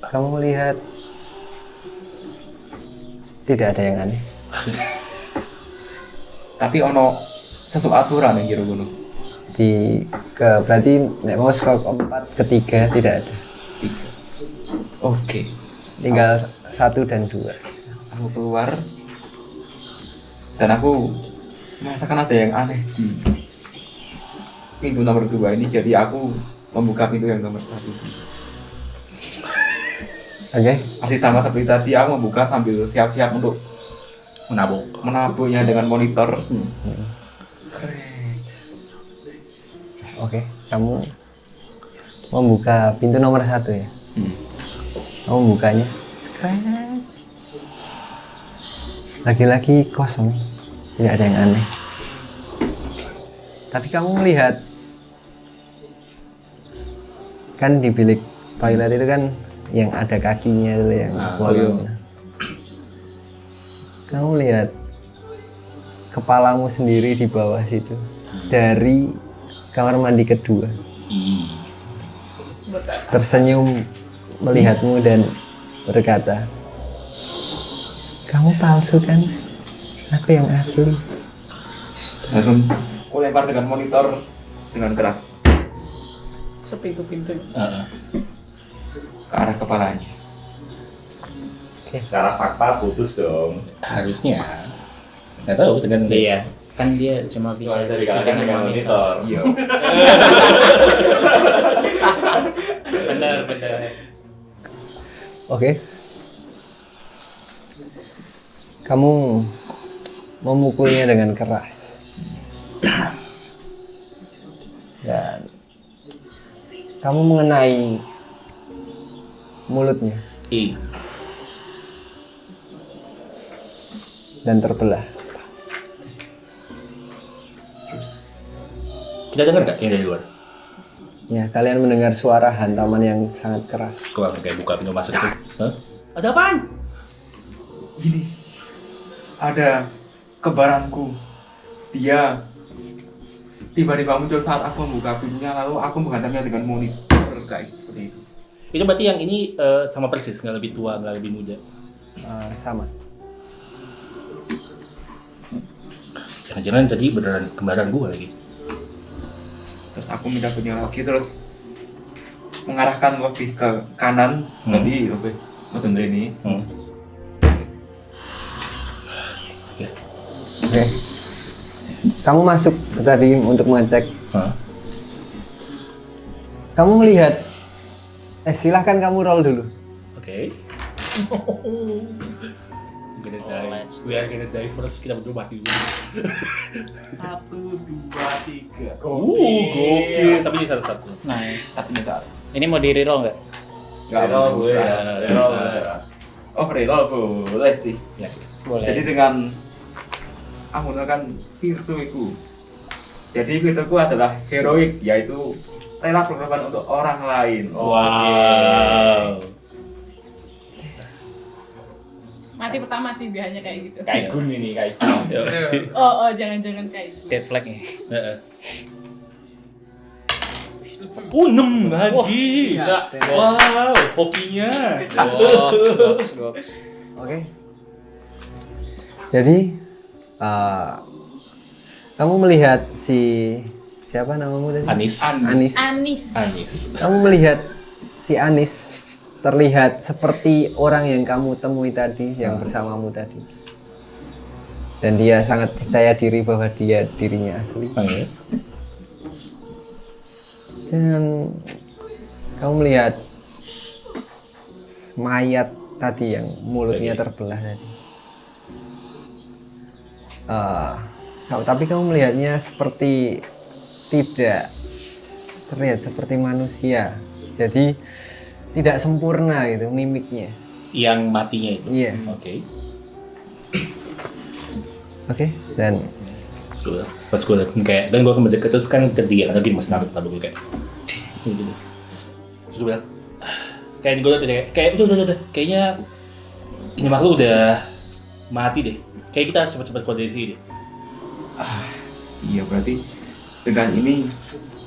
Kamu melihat tidak ada yang aneh. Tapi ono sesuatu aturan yang jero ngono. berarti nek mau skor keempat, ketiga tidak ada. 3. Oke. Tinggal 1 dan 2. Aku keluar dan aku merasakan ada yang aneh di pintu nomor 2 ini, jadi aku membuka pintu yang nomor 1. Oke. Masih sama seperti tadi, aku membuka sambil siap-siap untuk menabuknya dengan monitor. Oke, kamu membuka pintu nomor 1 ya. Kamu bukanya, lagi-lagi kosong, tidak ada yang aneh. Tapi kamu melihat, kan di bilik toilet itu kan yang ada kakinya itu yang bolong. Kamu lihat kepalamu sendiri di bawah situ dari kamar mandi kedua, tersenyum melihatmu dan berkata, kamu palsu kan? Aku yang asli. Langsung aku lempar dengan monitor dengan keras Sepintu-pintu. ke arah kepalanya. Secara fakta putus dong. Harusnya. Nggak tahu dengan Iya, kan dia cuma bisa Cuma bisa dikalahkan dengan monitor. Iya. Benar. Oke. Kamu memukulnya dengan keras. Dan kamu mengenai mulutnya dan terbelah. kita dengar nggak yang dari luar? Ya, kalian mendengar suara hantaman yang sangat keras. Gua kayak buka pintu masuk tuh. Hah? Ada apaan? Gini, ada kembaranku. Dia tiba-tiba muncul saat aku membuka pintunya, lalu aku menghantamnya dengan monitor guys, seperti itu. Itu berarti yang ini sama persis, nggak lebih tua, nggak lebih muda. Sama. Jangan-jangan tadi beneran kembaran gua lagi. Terus aku mendapatnya lagi, terus mengarahkan lebih ke kanan, jadi lebih betul ini. Oke. Kamu masuk tadi untuk mengecek. Kamu melihat. Silahkan kamu roll dulu. Oke. We are gonna die first. Kita berdua mati dulu. 1, 2, 3. Gokil. Tapi ini satu-satu. Nice. Satunya saat. Ini mau di reroll nggak? Nggak gue. usah. Oh, reroll boleh sih. Ya. Boleh. Jadi dengan aku menggunakan virtuiku. Jadi virtuiku adalah heroik, yaitu rela berkorban untuk orang lain. Wow. Mati pertama sih biasanya kayak gitu. Kaigun ini, Kaigun. Oh, jangan-jangan kayak gitu. Dead flag nih. 6 lagi. Wow, hokinya. Goks. Oke. Jadi kamu melihat siapa namamu tadi? Anis. Kamu melihat si Anis terlihat seperti orang yang kamu temui tadi, yang bersamamu tadi. Dan dia sangat percaya diri bahwa dirinya asli. Dan kamu melihat mayat tadi yang mulutnya terbelah tadi. Tapi kamu melihatnya seperti tidak terlihat seperti manusia. Jadi tidak sempurna gitu mimiknya. Yang matinya itu. Iya. Oke. Dan pas gue liat kayak, dan gue mendekat terus kan ke dia, karena dia masih naruh tabung gue kayak gitu. Terus gue bilang, kayak gue liat kayak udah, kayaknya ini makhluk udah mati deh. Kayak kita harus cepat-cepat keluar dari sini deh. Iya, berarti dengan ini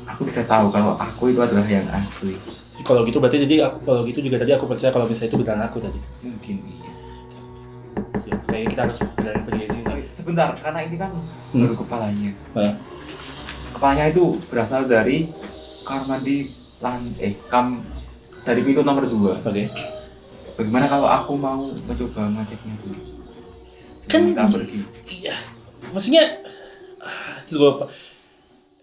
aku bisa tahu kalau aku itu adalah yang asli. Kalau gitu berarti kalau gitu juga tadi aku percaya kalau misalnya itu beneran aku tadi. Mungkin iya. Ya, kayak kita harus berani pergi dari sini. Sebentar, karena ini kan baru kepalanya. kepalanya itu berasal dari kamar mandi dari pintu nomor 2. Oke. Bagaimana kalau aku mau mencoba ngeceknya dulu? Kan Kita pergi. iya. Maksudnya terus gue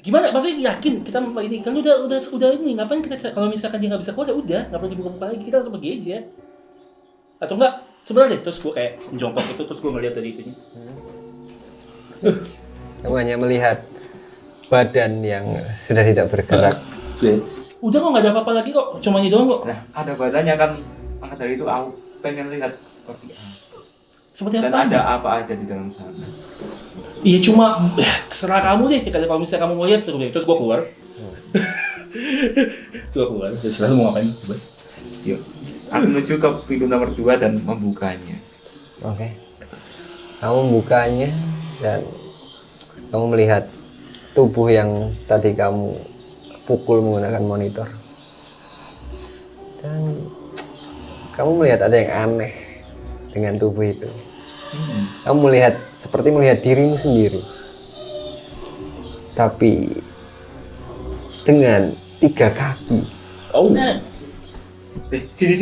gimana? Maksudnya yakin kita ini kan udah ini ngapain kita kalau misalkan dia nggak bisa keluar ya udah nggak perlu dibuka-buka lagi, kita langsung pergi aja. Atau enggak sebenarnya terus gue kayak jongkok itu terus gue ngeliat dari itunya. Kamu hanya melihat badan yang sudah tidak bergerak. Udah kok nggak ada apa-apa lagi kok, cuma ini doang kok. Nah, ada badannya kan, maka dari itu aku pengen lihat seperti apa. Seperti Dan apa? ada apa aja di dalam sana. Iya cuma terserah kamu deh. Kalau misalnya kamu mau lihat terus gue keluar. Terus gue keluar. Terserah lu mau ngapain, bebas. Yuk, aku menuju ke pintu nomor 2 dan membukanya. Oke. Kamu membukanya dan kamu melihat tubuh yang tadi kamu pukul menggunakan monitor. Dan kamu melihat ada yang aneh dengan tubuh itu. Kamu seperti melihat dirimu sendiri. Tapi dengan 3 kaki. Oh. Sini.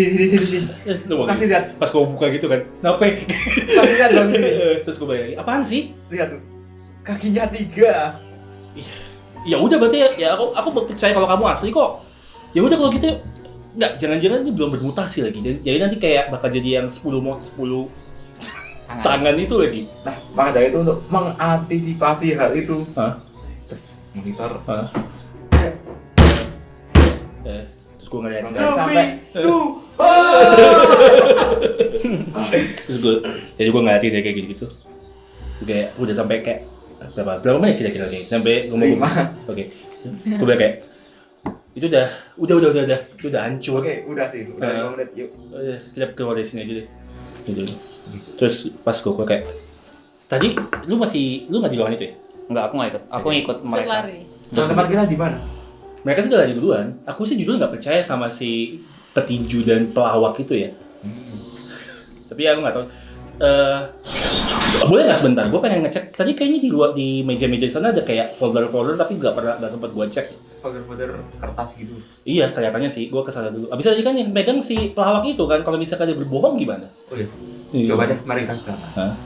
Lu mau Kasih lihat. pas gue buka gitu kan. Nape? Kasih lihat dong sini. Terus gue bayangin, apaan sih? Lihat tuh. Kakinya 3. Ya udah berarti ya aku percaya kalau kamu asli kok. Ya udah kalau gitu enggak, jangan-jangan ini belum bermutasi lagi. Jadi nanti kayak bakal jadi yang 10 tangan itu lagi. Nah, maka dari itu untuk mengantisipasi hal itu. Hah? Terus monitor. Hah? Terus gue ngeliat Sampai terus gue ngeliatin dia kayak gitu. Kayak udah sampai kayak berapa menit kira-kira kayak sampai ngomong. 5. Oke. Gue bilang kayak itu udah itu udah hancur. Oke, udah sih. Udah 5 menit. Yuk. Kita keluar dari sini aja deh. Gitu. Terus pas gue kayak tadi lu nggak di ruangan itu ya? Enggak, aku nggak ikut. Aku ngikut mereka. Berlari. Teman-teman kita di mana? Mereka sih udah lari duluan. Aku sih jujur nggak percaya sama si petinju dan pelawak itu ya. Tapi aku nggak tahu. Boleh nggak sebentar? Gue pengen ngecek. Tadi kayaknya di meja-meja di sana ada kayak folder-folder tapi nggak sempat gue cek. Folder-folder kertas gitu. Iya, kelihatannya sih. Gue kesana dulu. Abis tadi kan yang megang si pelawak itu kan. Kalau misalkan dia berbohong gimana? Oh iya. Coba deh, mari kita sana. Hah?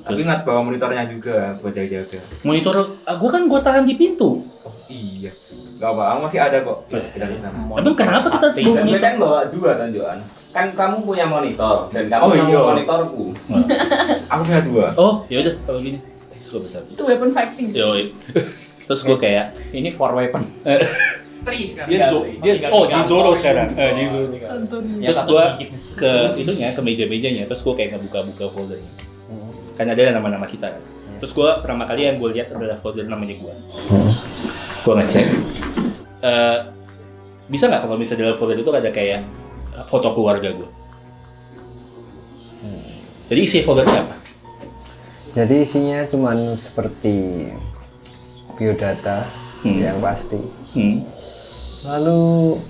Tapi ingat bawa monitornya juga buat jaga-jaga. Monitor, gue tahan di pintu. Oh iya. Gak apa, masih ada kok. Kita di sana. Emang kenapa kita Dan semua gue kan bawa 2 kan Joan. Kan kamu punya monitor dan kamu Oh, iya. punya monitorku. Aku punya 2. Oh, ya udah kalau gini. Terus gue besar. Itu weapon fighting. Yoi. Terus gue kayak Ini for weapon. Tris kan. dia Zoro sekarang. Dia Zoro. Santuni. Terus gue ke itunya, ke meja-mejanya. Terus gue kayak ngebuka-buka foldernya. Kan ada nama-nama kita kan. Terus gue pertama kali yang gue lihat adalah folder namanya gue. Gue ngecek. Bisa nggak kalau misalnya dalam folder itu ada kayak foto keluarga gue. Jadi isi foldernya apa? Jadi isinya cuman seperti biodata yang pasti. Lalu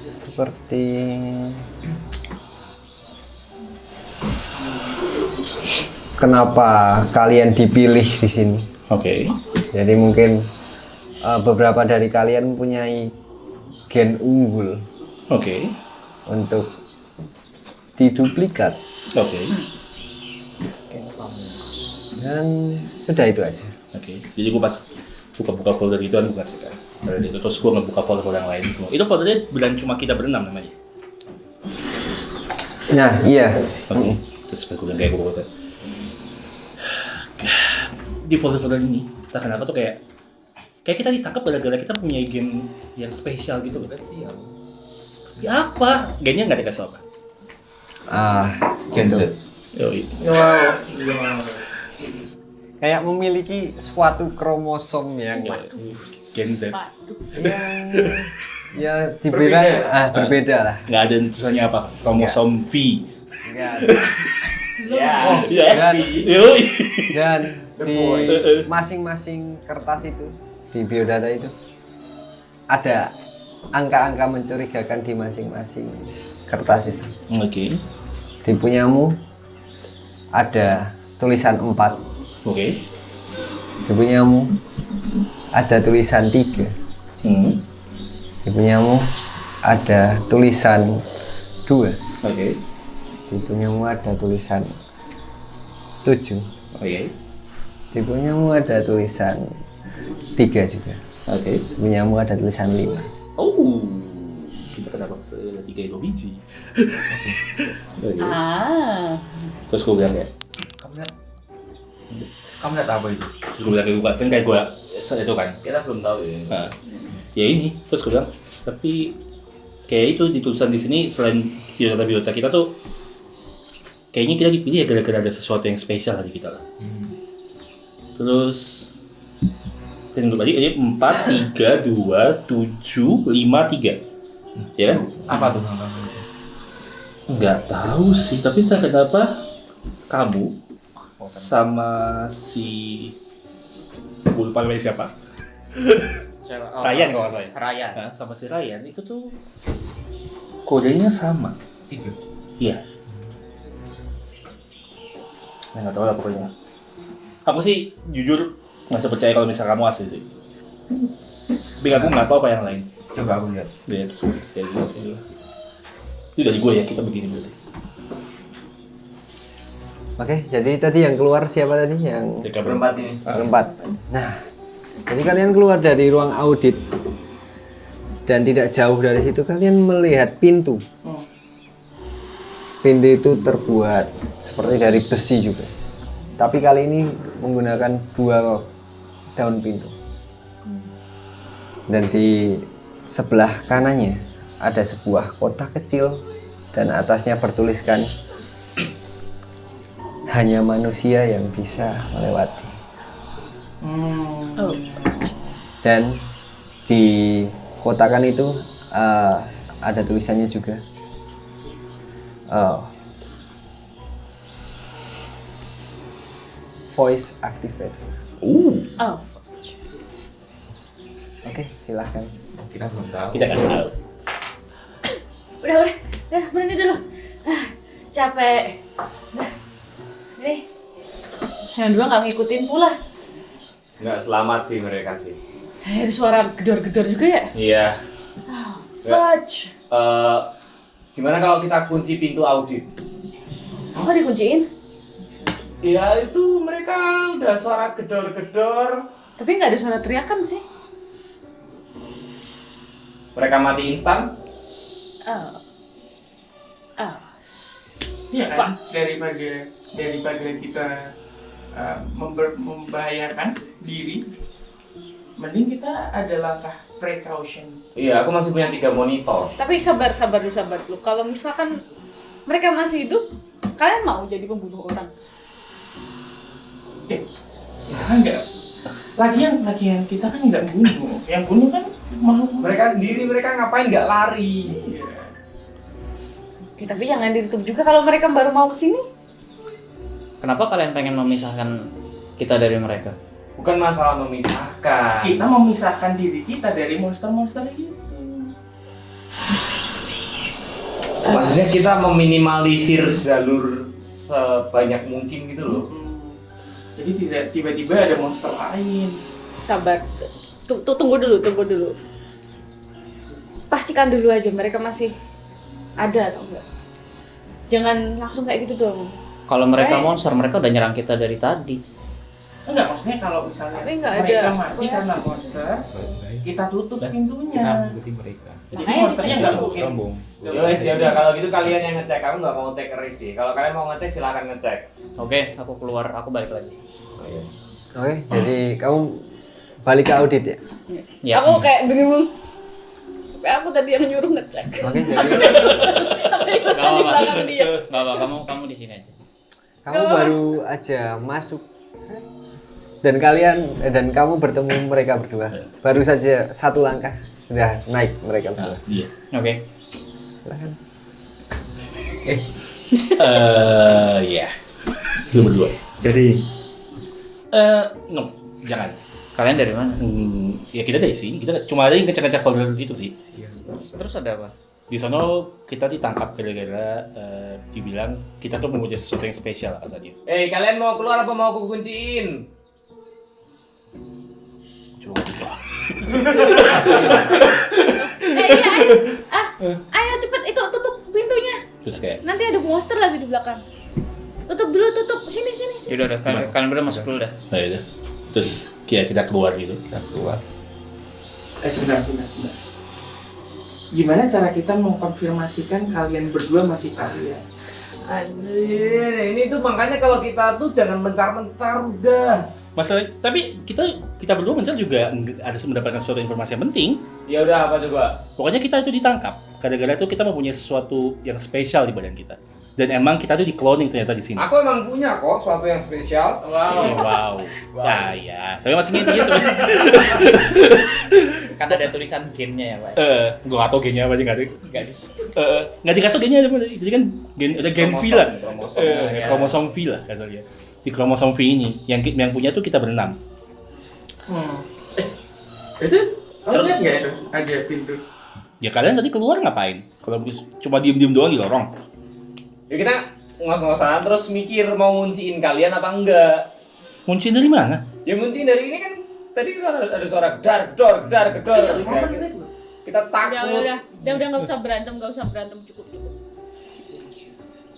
seperti kenapa kalian dipilih di sini? Oke. Jadi mungkin beberapa dari kalian mempunyai gen unggul Oke. untuk diduplikat. Oke. Dan sudah itu aja. Oke. Jadi gue pas buka-buka folder itu kan bukan cerita. Dari itu terus gue ngebuka folder yang lain semua. Itu foldernya bukan cuma kita berenam namanya. Nah, iya. Oke. Terus gue bilang kayak gue di folder-folder ini, entah kenapa tuh kayak kita ditangkap gara-gara kita punya game yang spesial gitu loh. Spesial. Ya apa? Game-nya nggak dikasih apa? Gen Z. Yoi. Kayak memiliki suatu kromosom yang Gen Z. ya dibilang berbeda lah. Nggak ada tulisannya apa? Kromosom V. Ya. Ya. Yoi. Dan di masing-masing kertas itu, di biodata itu ada angka-angka mencurigakan di masing-masing kertas itu. Oke. Di punyamu ada tulisan 4. Oke. Di punyamu ada tulisan 3. Di punyamu ada tulisan 2. Oke. Di punyamu ada tulisan 7. Oke. Di punyamu ada tulisan 3 juga. Oke. Di punyamu ada tulisan 5. Oh, kita kenapa 3 biji? Oke. Terus gue bilang kayak, Kamu lihat apa itu? terus gue bilang kayak gue kan kayak gue itu kan. Kita belum tahu ya. Nah, ya ini, terus gue bilang, tapi kayak itu di tulisan di sini selain biota kita tuh kayaknya kita dipilih ya gara-gara ada sesuatu yang spesial di kita lah. Terus tunggu tadi aja 4, 3, 2, 7, 5, 3. Ya kan? Apa tuh namanya? Nggak tahu sih, tapi entah kenapa kamu sama si gue lupa namanya siapa. Ryan kalau nggak salah ya. Ryan. Nah, sama si Ryan itu tuh kodenya sama. Itu. Iya. Nah, nggak tahu lah pokoknya. Aku sih jujur nggak bisa percaya kalau misalnya kamu asli sih. Tapi aku nggak tahu apa yang lain. Coba aku lihat. Ya, terus kayak gitu. Itu dari gue ya, kita begini berarti. Oke, jadi tadi yang keluar siapa tadi? Yang Berempat ini. berempat. Nah, jadi kalian keluar dari ruang audit dan tidak jauh dari situ kalian melihat pintu. Pintu itu terbuat seperti dari besi juga. Tapi kali ini menggunakan 2 daun pintu. Dan di sebelah kanannya ada sebuah kotak kecil dan atasnya bertuliskan hanya manusia yang bisa melewati. Dan di kotakan itu ada tulisannya juga. Voice activate. Oke, silahkan. Kita belum tahu. Kita kan tahu. Udah, berhenti dulu. Capek. Nah, ini yang dua nggak ngikutin pula. Nggak selamat sih mereka sih. Ada suara gedor-gedor juga ya? Iya. Fudge. Gimana kalau kita kunci pintu audit? Oh, dikunciin? Ya itu mereka udah suara gedor-gedor. Tapi nggak ada suara teriakan sih. Mereka mati instan. Iya kan? Daripada kita membahayakan diri, mending kita ada langkah precaution. Iya, aku masih punya 3 monitor. Tapi sabar dulu. Kalau misalkan mereka masih hidup, kalian mau jadi pembunuh orang? Kita kan nggak. Lagian kita kan nggak bunuh. Yang bunuh kan mau. Mereka sendiri, mereka ngapain nggak lari? Iya. Ya, tapi jangan ditutup juga kalau mereka baru mau kesini. Kenapa kalian pengen memisahkan kita dari mereka? Bukan masalah memisahkan. Kita memisahkan diri kita dari monster-monster itu. Maksudnya kita meminimalisir jalur sebanyak mungkin gitu loh. Jadi tidak tiba-tiba ada monster lain. Sabar. Tunggu dulu. Pastikan dulu aja mereka masih ada atau enggak. Jangan langsung kayak gitu dong. Kalau mereka monster, mereka udah nyerang kita dari tadi. Enggak, maksudnya kalau misalnya Tapi nggak mereka ada. mati karena monster, kita tutup pintunya. Berarti mereka. Jadi Makanya monsternya nggak mungkin. Rombong. Ya udah kalau gitu kalian yang ngecek. Aku nggak mau take risk sih. Kalau kalian mau ngecek silakan ngecek. Oke, aku keluar, aku balik lagi. Oke, jadi kamu balik ke audit ya? Ya. Aku kayak bingung. Tapi aku tadi yang nyuruh ngecek. Oke, jadi Tapi di belakang dia. Gak apa, kamu di sini aja. kamu baru aja masuk dan kamu bertemu mereka berdua. Baru saja 1 langkah sudah naik mereka berdua. Iya. Oke. Silahkan. Ya. Lu berdua. Jadi No, jangan. Kalian dari mana? Ya kita dari sini, kita cuma ada yang ngecek-ngecek folder itu sih. Terus ada apa? Di sono kita ditangkap gara-gara dibilang kita tuh mempunyai sesuatu yang spesial katanya. Kalian mau keluar apa mau aku kunciin? Cuma gitu. Ayo cepet itu tutup pintunya. Terus kayak Nanti ada monster lagi di belakang. Tutup dulu, tutup. Sini. Yaudah, kalian berdua masuk dulu dah. nah itu. Terus kita keluar gitu. Kita keluar. Sebentar. Gimana cara kita mengkonfirmasikan kalian berdua masih tahu ya? Anjir, ini tuh makanya kalau kita tuh jangan mencar-mencar udah. Masalah, tapi kita berdua mencari juga ada mendapatkan suatu informasi yang penting. Ya udah apa coba? Pokoknya kita itu ditangkap. Gara-gara itu kita mempunyai sesuatu yang spesial di badan kita. Dan emang kita tuh di cloning ternyata di sini. Aku emang punya kok suatu yang spesial. Wow. Ya. Tapi maksudnya intinya sebenarnya Kan ada tulisan gennya ya, Pak. gue gak tau gennya apa aja nggak ada. Nggak dikasih gennya ada. Jadi kan ada gen V lah. Kromosom V lah kasarnya. Di kromosom V ini yang punya tuh kita berenam. Itu kalian lihat nggak itu ada pintu? Ya kalian tadi keluar ngapain? Kalau cuma diem doang di lorong. Ya kita ngos-ngosan terus mikir mau ngunciin kalian apa enggak. Kunciin dari mana? Ya ngunciin dari ini kan tadi ada suara gedor. 5 menit loh. Kita takut. Udah nggak usah berantem, cukup.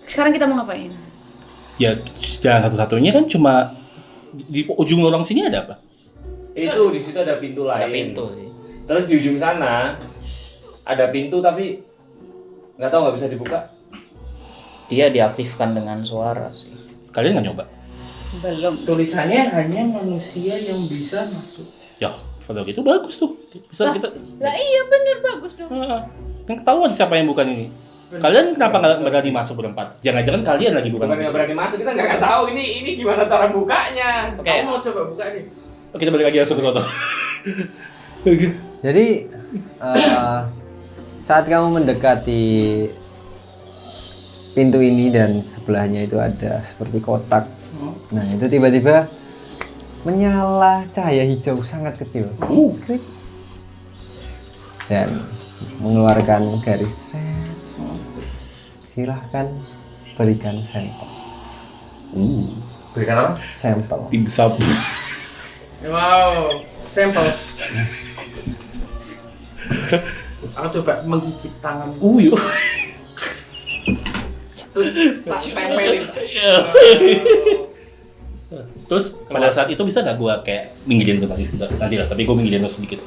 Sekarang kita mau ngapain? Ya jalan satu-satunya kan cuma di ujung lorong sini ada apa? Itu di situ ada pintu lain. Ada pintu sih. Terus di ujung sana ada pintu tapi nggak tahu nggak bisa dibuka. Dia diaktifkan dengan suara sih. Kalian nggak nyoba? Belum. Tulisannya hanya manusia yang bisa masuk. Ya kalau gitu bagus tuh. Bisa kita. Lah iya bener, bagus dong. Kan ketahuan siapa yang bukan ini. Kalian kenapa nggak berani masuk berempat? Jangan-jangan kalian lagi bukan. Bukan nggak berani masuk, kita nggak tahu ini gimana cara bukanya. Oke. Kamu mau coba buka deh. Kita balik lagi langsung ke soto. Jadi saat kamu mendekati pintu ini dan sebelahnya itu ada seperti kotak. Nah itu tiba-tiba menyala cahaya hijau sangat kecil. Skrik. Dan mengeluarkan garis red. Silahkan berikan sampel. Berikan apa? Sampel. Tim sub. Wow, sampel. Aku coba menggigit tangan. Yuk. Tak tempelin. Terus pada saat itu bisa nggak gua kayak minggirin tuh nanti lah, tapi gua minggirin tuh sedikit.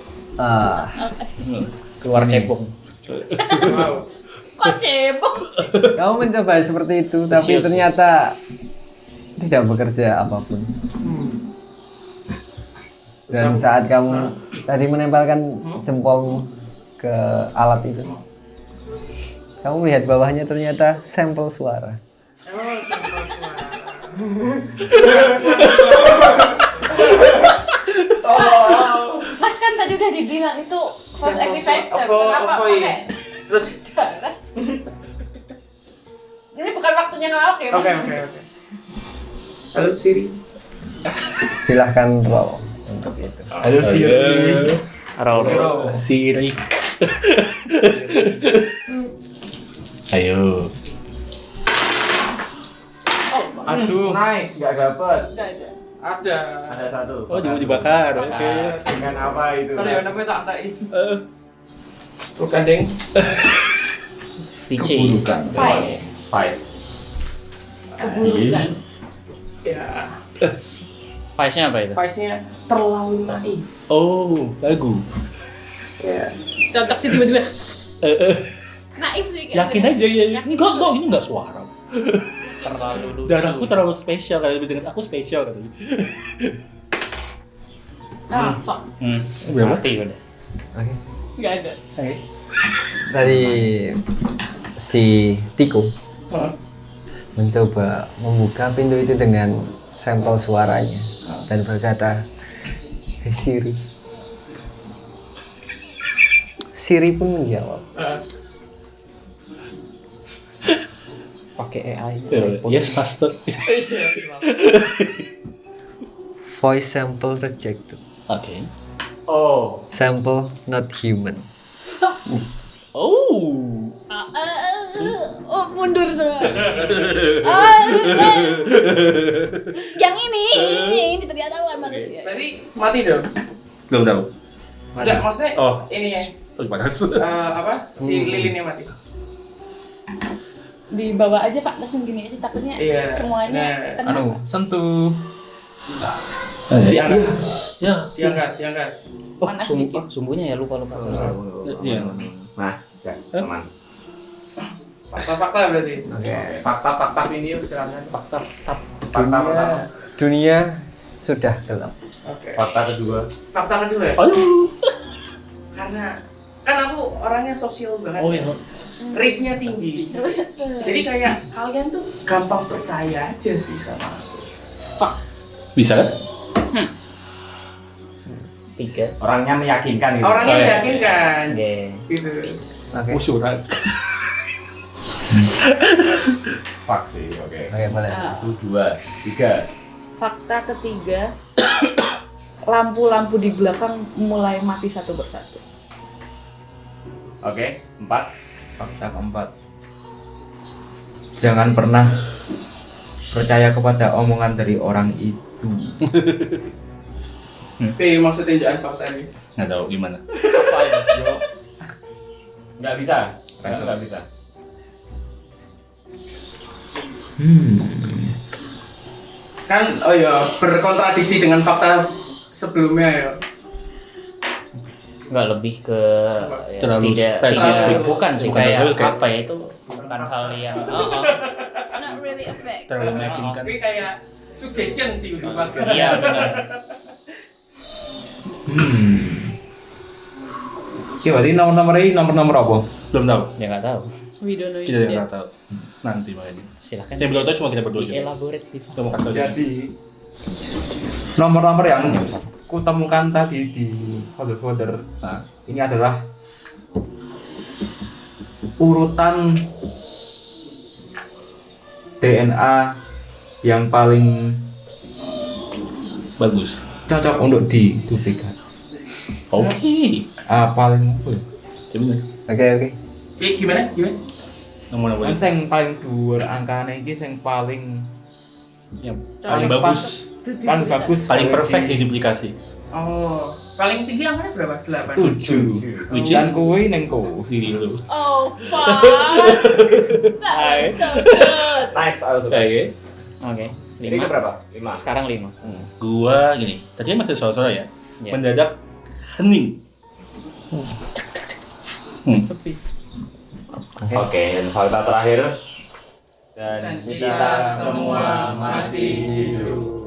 Keluar cebong. Wow. Kok cebong? Kamu mencoba seperti itu, tapi ternyata tidak bekerja apapun. Dan saat kamu tadi menempelkan jempolmu ke alat itu, kamu melihat bawahnya ternyata sampel suara. Oh, sampel suara. Mas kan tadi udah dibilang itu voice activator. Kenapa pakai Terus garas? Ini bukan waktunya ngelawak ya, Mas. Oke. Halo Siri. Silahkan roll untuk itu. Halo Siri. Siri. Ayo. Aduh. Nice, nggak dapet. Ada. Ada satu. Oh, dibakar. Oke. Dengan apa itu? Sorry, namanya tak tai. Bukan deng. PC. Vice. Keburukan. Ya. Vice-nya apa itu? Vice-nya terlalu naif. Oh, lagu. Ya. Cocok sih tiba-tiba. Naif sih. Yakin aja ya. Yakin Enggak, dulu. ini enggak suara. Terlalu lucu. Darahku terlalu spesial kayak dengan aku spesial katanya. Fuck. Mati udah. Oke. Nggak ada. Tadi si Tiko mencoba membuka pintu itu dengan sampel suaranya dan berkata, "Hei Siri." Siri pun menjawab. Pakai AI. Yes, master. Voice sample rejected. Oke. Oh. Sample not human. Oh. Oh, mundur semua. Yang ini ternyata bukan manusia. Berarti mati dong. Belum tahu. Enggak, maksudnya Oh. ini ya. Panas. Apa? Si lilinnya mati. Dibawa aja Pak, langsung gini aja takutnya Iya. semuanya kena. sentuh. Diangkat. Ya. Diangkat. Oh, Panas dikit. sumbunya ya lupa. Iya. Nah, teman. Fakta-fakta berarti. Oke. Fakta-fakta ini silakan. Fakta. Dunia sudah gelap. Oke. Fakta kedua. Fakta kedua ya? Aduh. Karena kan aku orangnya sosial banget. Oh iya. Risknya tinggi. Jadi kayak kalian tuh gampang percaya aja sih sama aku. Bisa kan? 3. Orangnya meyakinkan gitu. Orangnya Oh, iya. meyakinkan. Oke. Gitu. Oke. Usuran. Fak sih, oke. Oke, boleh. Ah, 1, 2, 3. fakta ketiga, lampu-lampu di belakang mulai mati satu persatu. Oke, 4. Fakta keempat. Jangan pernah percaya kepada omongan dari orang itu. Maksudnya jangan fakta ini. Nggak tahu gimana. Nggak bisa. Nggak bisa. Kan oh ya berkontradiksi dengan fakta sebelumnya ya. Nggak lebih ke ya, Terlalu tidak spesifik. bukan sih Bukan kayak terlalu kayak- apa ya itu bukan hal yang Not really effect. Terlalu meyakinkan. Tapi kayak suggestion sih untuk fakta. iya benar. Oke, berarti nomor apa? Belum tahu. Ya nggak tahu. We don't know Kita it nggak yet. tahu. Nanti makanya. Silakan. Yang belum tahu cuma kita berdua juga. Elaborate di Kita mau kasih tahu. Jadi nomor-nomor yang kutemukan tadi di folder-folder Nah, ini adalah urutan DNA yang paling bagus. cocok untuk diduplikat. Oke. Paling apa ya? Coba nih. Oke. Gimana? Nomor-nomor Kan sing paling dhuwur angkane iki sing paling yang paling paling bagus, paling bagus paling kalau perfect di- di duplikasi. Oh, paling tinggi angkanya berapa? 8. 7. Which Dan is kuwi ning ku. diri lu. Oh, fuck. That was so good. Nice, aku suka. Oke. Oke. Ini ke 5. berapa? 5. Sekarang 5. Gua gini. Tadi kan masih soal-soal ya. Ya. Mendadak hening. Sepi. Oke, dan fakta terakhir. Dan Dan kita semua masih hidup.